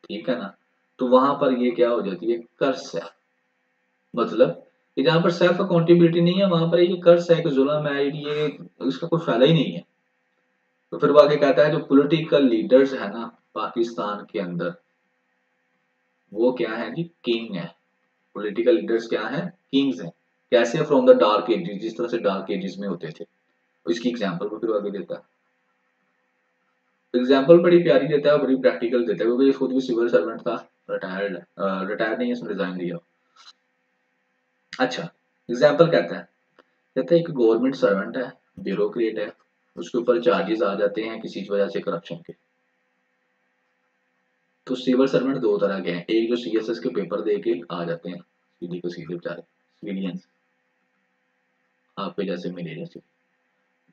ठीक है ना, तो वहां पर ये क्या हो जाती है, कर्ज है। मतलब कि जहां पर सेल्फ अकाउंटेबिलिटी नहीं है वहां पर ये कर्ज है, कि जुल्म है, ये इसका कोई फायदा ही नहीं है। तो फिर वो आगे कहता है जो पॉलिटिकल लीडर्स है ना पाकिस्तान के अंदर, वो क्या है जी, किंग है। पॉलिटिकल लीडर्स क्या है, किंग्स हैं। कैसे, फ्रॉम द डार्क एजेस, जिस तरह से डार्क एजेस में होते थे। इसकी एग्जाम्पल को फिर आगे देता है। एग्जाम्पल बड़ी प्यारी देता है, बड़ी प्रैक्टिकल देता है, क्योंकि ये खुद भी सिविल सर्वेंट था, रिटायर्ड रिटायर नहीं है, इसने रिजाइन दिया। अच्छा, एग्जाम्पल कहता है एक गवर्नमेंट सर्वेंट है, ब्यूरोक्रेट है, उसके ऊपर चार्जेस आ जाते हैं किसी वजह से करप्शन के। तो सिविल सर्वेंट दो तरह के हैं, एक जो सीएसएस के पेपर दे के आ जाते हैं सीधी को सीधे बेचारे सिविलियंस, आप पे जैसे मेरे जैसे।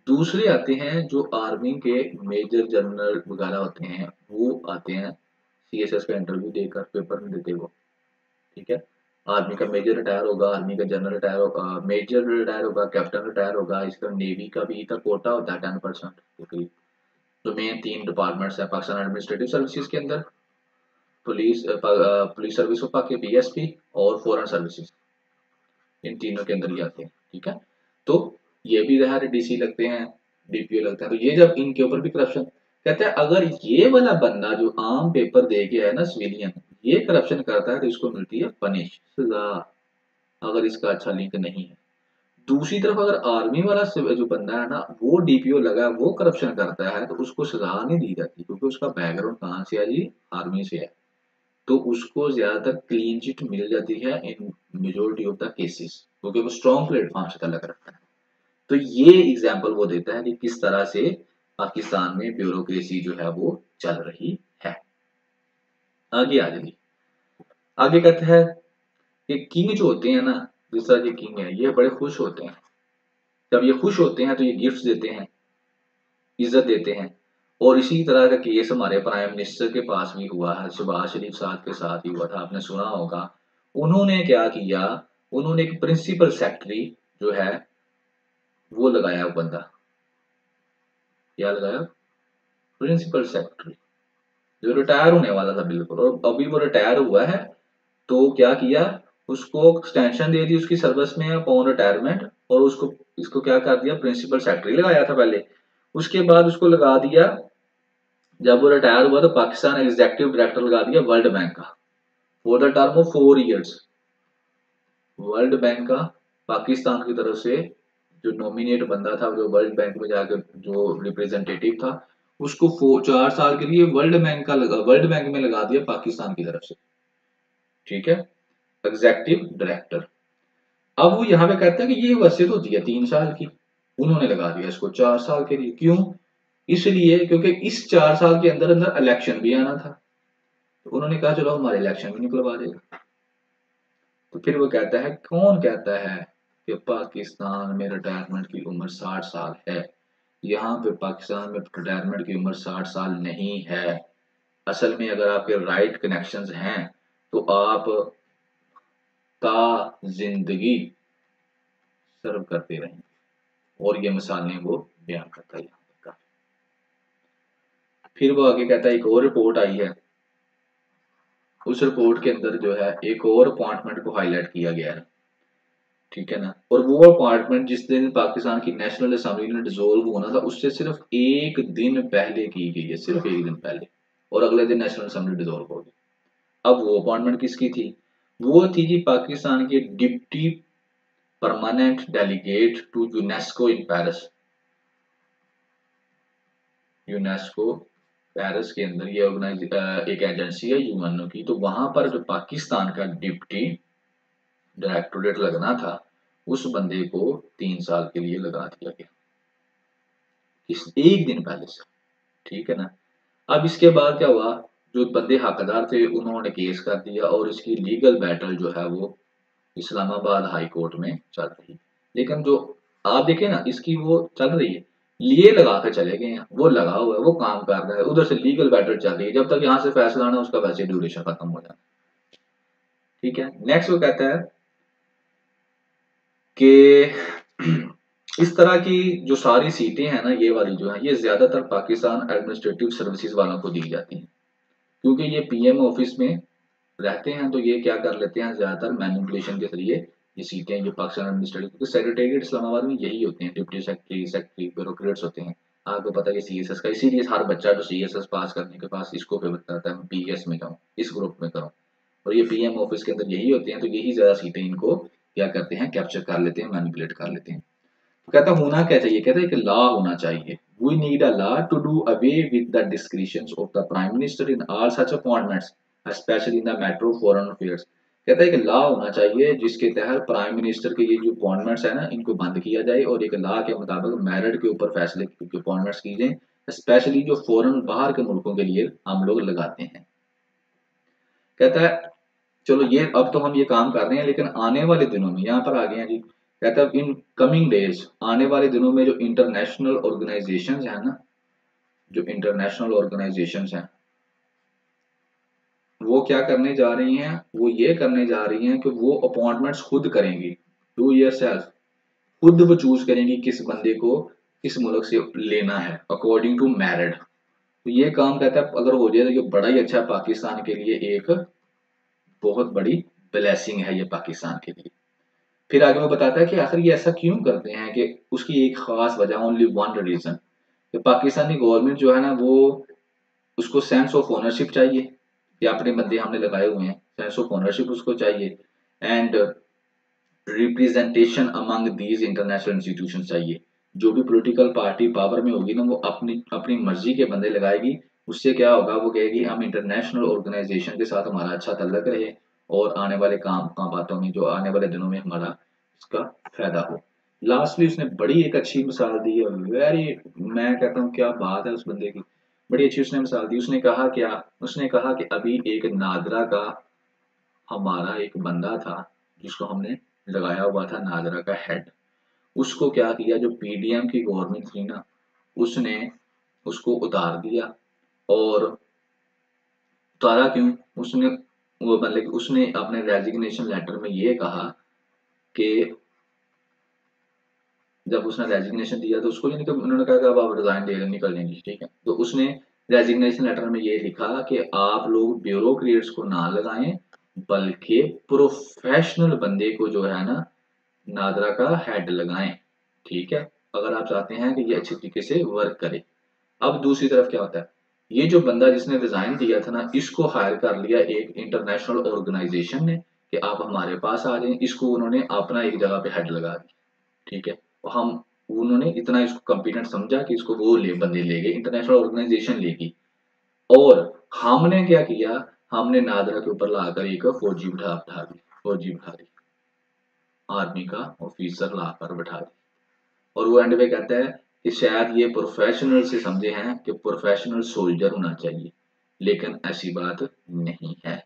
दूसरे आते हैं जो आर्मी के मेजर जनरल वगैरह होते हैं, वो आते हैं सीएसएस का इंटरव्यू देकर, पेपर नहीं देते वो। ठीक है, आर्मी का मेजर रिटायर होगा, आर्मी का जनरल रिटायर होगा, मेजर रिटायर होगा, कैप्टन रिटायर होगा। इसका नेवी का भी का कोटा होता है 10%। जो मेन तीन डिपार्टमेंट्स है पाकिस्तान एडमिनिस्ट्रेटिव सर्विसेज के अंदर, पुलिस सर्विस हो पाके बीएसपी, और फॉरेन सर्विसेज, इन तीनों के अंदर ही आते हैं। ठीक है, तो ये भी रहा, डीसी लगते हैं, डीपीओ लगता है। तो ये जब इनके ऊपर भी करप्शन, कहते हैं अगर ये वाला बंदा जो आम पेपर दे के है ना सिविलियन, ये करप्शन करता है तो इसको मिलती है पनिश, सजा, अगर इसका अच्छा लिंक नहीं है। दूसरी तरफ अगर आर्मी वाला जो बंदा है ना, वो डीपीओ लगा, वो करप्शन करता है, तो उसको सजा नहीं दी जाती, क्योंकि उसका बैकग्राउंड कहाँ से है जी, आर्मी से है। तो उसको ज्यादातर क्लीन चिट मिल जाती है in majority of the cases, क्योंकि वो स्ट्रॉन्ग प्लेटफॉर्म से तलक रखता है। तो ये एग्जाम्पल वो देता है कि किस तरह से पाकिस्तान में ब्यूरोक्रेसी जो है वो चल रही है। आगे आ जाइए, आगे कहता है कि किंग जो होते हैं ना, जिस तरह के किंग है, ये बड़े खुश होते हैं। जब ये खुश होते हैं तो ये गिफ्ट्स देते हैं, इज्जत देते हैं। और इसी तरह का केस हमारे प्राइम मिनिस्टर के पास भी हुआ है, शहबाज शरीफ साहब के साथ ही हुआ था, आपने सुना होगा। उन्होंने क्या किया, उन्होंने एक प्रिंसिपल सेक्रेटरी जो है वो लगाया, वो बंदा क्या लगाया, प्रिंसिपल सेक्रेटरी, जो रिटायर होने वाला था बिल्कुल, और अभी वो रिटायर हुआ है। तो क्या किया, उसको एक्सटेंशन दे दी उसकी सर्विस में अपॉन रिटायरमेंट, और उसको इसको क्या कर दिया, प्रिंसिपल सेक्रेटरी लगाया था पहले। उसके बाद उसको लगा दिया, जब वो रिटायर हुआ तो पाकिस्तान एग्जीक्यूटिव डायरेक्टर लगा दिया वर्ल्ड बैंक का, for the term of 4 years. World bank का पाकिस्तान की तरफ से जो नॉमिनेट बंदा था, जो वर्ल्ड बैंक में जाकर जो रिप्रेजेंटेटिव था, उसको 4 साल के लिए वर्ल्ड बैंक में लगा दिया पाकिस्तान की तरफ से। ठीक है, एग्जीक्यूटिव डायरेक्टर। अब वो यहाँ पे कहता है कि ये वैसे तो होती है 3 साल की, उन्होंने लगा दिया इसको 4 साल के लिए। क्यों, इसलिए क्योंकि इस 4 साल के अंदर अंदर इलेक्शन भी आना था, तो उन्होंने कहा चलो हमारे इलेक्शन भी निकलवा देगा। तो फिर वो कहता है, कौन कहता है कि पाकिस्तान में रिटायरमेंट की उम्र 60 साल है। यहाँ पे पाकिस्तान में रिटायरमेंट की उम्र 60 साल नहीं है। असल में अगर आपके राइट कनेक्शंस हैं तो आप ता जिंदगी सर्व करते रहेंगे। और ये मिसालें वो बयान करता है यहाँ फिर वो आगे कहता है एक और रिपोर्ट आई है, उस रिपोर्ट के अंदर जो है एक और अपॉइंटमेंट को हाईलाइट किया गया है, ठीक है ना। और वो अपॉइंटमेंट जिस दिन पाकिस्तान की नेशनल असेंबली ने डिसोल्व होना था उससे सिर्फ एक दिन पहले की गई है, सिर्फ एक दिन पहले, और अगले दिन नेशनल असेंबली डिसोल्व हो गई। अब वो अपॉइंटमेंट किसकी थी? वो थी जी पाकिस्तान के deputy permanent delegate to UNESCO in Paris. UNESCO Paris के अंदर ये एक एजेंसी है यूएनओ की, तो वहां पर जो पाकिस्तान का डिप्टी डायरेक्टोरेट लगना था उस बंदे को 3 साल के लिए लगा दिया गया, इस एक दिन पहले से, ठीक है ना। अब इसके बाद क्या हुआ, जो बंदे हकदार थे उन्होंने केस कर दिया और इसकी लीगल बैटल जो है वो इस्लामाबाद हाई कोर्ट में चल रही है। लेकिन जो आप देखें ना इसकी वो चल रही है, लिए लगा के चले गए हैं, वो लगा हुआ है, वो काम कर रहा है, उधर से लीगल बैटल चल रही है, जब तक यहाँ से फैसला आना उसका वैसे ड्यूरेशन खत्म हो जाना, ठीक है। नेक्स्ट वो कहता है कि इस तरह की जो सारी सीटें हैं ना ये वाली जो है ये ज्यादातर पाकिस्तान एडमिनिस्ट्रेटिव सर्विसेज वालों को दी जाती हैं, क्योंकि ये पीएम ऑफिस में रहते हैं तो ये क्या कर लेते हैं ज्यादातर मैनिपुलेशन के जरिए ये सीटें, ये पाकिस्तान एडमिनिस्ट्रेटिव, क्योंकि सेक्रेटेरिएट इस्लामाबाद में यही होते हैं, डिप्टी सेक्रेटरी सेक्रेटरी ब्यूरोक्रेट्स होते हैं। आपको पता है सीएसएस का, इसीलिए हर बच्चा जो सीएसएस पास करने के पास इसको फेवर करता है, मैं पीएस में जाऊँ, इस ग्रुप में करूँ, और ये पीएम ऑफिस के अंदर यही होते हैं, तो यही ज्यादा सीटें इनको क्या करते हैं, कैप्चर कर लेते हैं, मैनिपुलेट कर लेते हैं। तो कहता होना क्या चाहिए, कहता है कि लॉ होना चाहिए, we need a law to do away with the discretions of the prime minister in all such appointments specially in the matter of foreign affairs. कहता है कि लॉ होना चाहिए जिसके तहत प्राइम मिनिस्टर के ये जो अपॉइंटमेंट्स है ना इनको बंद किया जाए और एक लॉ के मुताबिक मेरिट के ऊपर फैसले की अपॉइंटमेंट्स की जाए, स्पेशली जो फॉरेन बाहर के मुल्कों के लिए हम लोग लगाते हैं। कहता है चलो ये अब तो हम ये काम कर रहे हैं, लेकिन आने वाले दिनों में यहाँ पर आ गए हैं जी, कहता है इन कमिंग डेज, आने वाले दिनों में जो इंटरनेशनल ऑर्गेनाइजेशंस हैं ना, जो इंटरनेशनल ऑर्गेनाइजेशंस हैं वो क्या करने जा रही हैं, वो ये करने जा रही हैं कि वो अपॉइंटमेंट्स खुद करेंगी, डू योरसेल्फ, खुद वो चूज करेंगी किस बंदे को किस मुल्क से लेना है अकॉर्डिंग टू मेरिट। तो ये काम कहता है अगर हो जाए तो ये बड़ा ही अच्छा है पाकिस्तान के लिए, एक बहुत बड़ी ब्लेसिंग है ये पाकिस्तान के लिए। फिर आगे वो बताता है कि आखिर ये ऐसा क्यों करते हैं, कि उसकी एक खास वजह, ओनली वन रीजन, कि पाकिस्तानी गवर्नमेंट जो है ना वो उसको सेंस ऑफ ओनरशिप चाहिए, कि अपने बंदे हमने लगाए हुए हैं, सेंस ऑफ ओनरशिप उसको चाहिए, and representation among these international institution चाहिए। जो भी पॉलिटिकल पार्टी पावर में होगी ना वो अपनी अपनी मर्जी के बंदे लगाएगी, उससे क्या होगा, वो कहेगी हम इंटरनेशनल ऑर्गेनाइजेशन के साथ हमारा अच्छा ताल्लुक रहे और आने वाले काम बातों में जो आने वाले दिनों में हमारा इसका फायदा हो। लास्टली उसने बड़ी एक अच्छी मिसाल दी है, वेरी, मैं कहता हूँ क्या बात है उस बंदे की, बड़ी अच्छी उसने मिसाल दी। उसने कहा क्या, उसने कहा कि अभी एक नादरा का हमारा एक बंदा था जिसको हमने लगाया हुआ था नादरा का हेड, उसको क्या किया, जो पीडीएम की गवर्नमेंट थी ना उसने उसको उतार दिया। और उतारा क्यों, उसने वो मतलब कि उसने अपने रेजिग्नेशन लेटर में ये कहा कि जब उसने रेजिग्नेशन दिया तो उसको नहीं, तो उन्होंने कहा कि अब आप रिजाइन दे निकल लेंगे, ठीक है, तो उसने रेजिग्नेशन लेटर में ये लिखा कि आप लोग ब्यूरोक्रेट्स को ना लगाएं बल्कि प्रोफेशनल बंदे को जो है ना नादरा का हेड लगाएं, ठीक है, अगर आप चाहते हैं कि ये अच्छी तरीके से वर्क करे। अब दूसरी तरफ क्या होता है, ये जो बंदा जिसने रिजाइन दिया था ना इसको हायर कर लिया एक इंटरनेशनल ऑर्गेनाइजेशन ने कि आप हमारे पास आ जाएं, इसको उन्होंने अपना एक जगह पे हेड लगा दिया, ठीक है, और हम उन्होंने इतना इसको कॉम्पिटेंट समझा कि इसको वो ले बंदे ले गए, इंटरनेशनल ऑर्गेनाइजेशन लेगी, और हमने क्या किया, हमने नादरा के ऊपर लाकर एक फौजी बिठा दी, फौजी बिठा दी, आर्मी का ऑफिसर लाकर बिठा दी। और वो एंड पे कहता है कि शायद ये प्रोफेशनल से समझे हैं कि प्रोफेशनल सोल्जर होना चाहिए, लेकिन ऐसी बात नहीं है।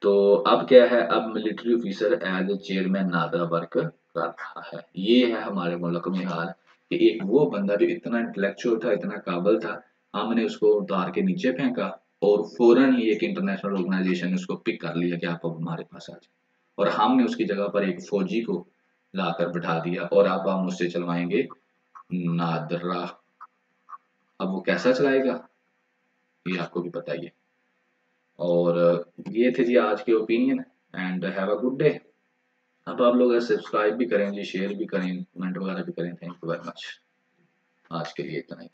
तो अब क्या है, अब military officer as a chairman NADRA work कर रहा है। ये है हमारे मुल्क में हाल, कि एक वो बंदा जो इतना इंटेलेक्चुअल था, इतना काबिल था, हमने उसको उतार के नीचे फेंका और फौरन ही एक इंटरनेशनल ऑर्गेनाइजेशन ने उसको पिक कर लिया कि आप अब हमारे पास आ जाए, और हमने उसकी जगह पर एक फौजी को लाकर बिठा दिया और अब हम उससे चलवाएंगे नादरा। अब वो कैसा चलाएगा, ये आपको भी पता ही है। और ये थे जी आज के opinion, and have a good day. अब आप लोग सब्सक्राइब भी करें जी, शेयर भी करें, कमेंट वगैरह भी करें। Thank you very much. आज के लिए इतना ही।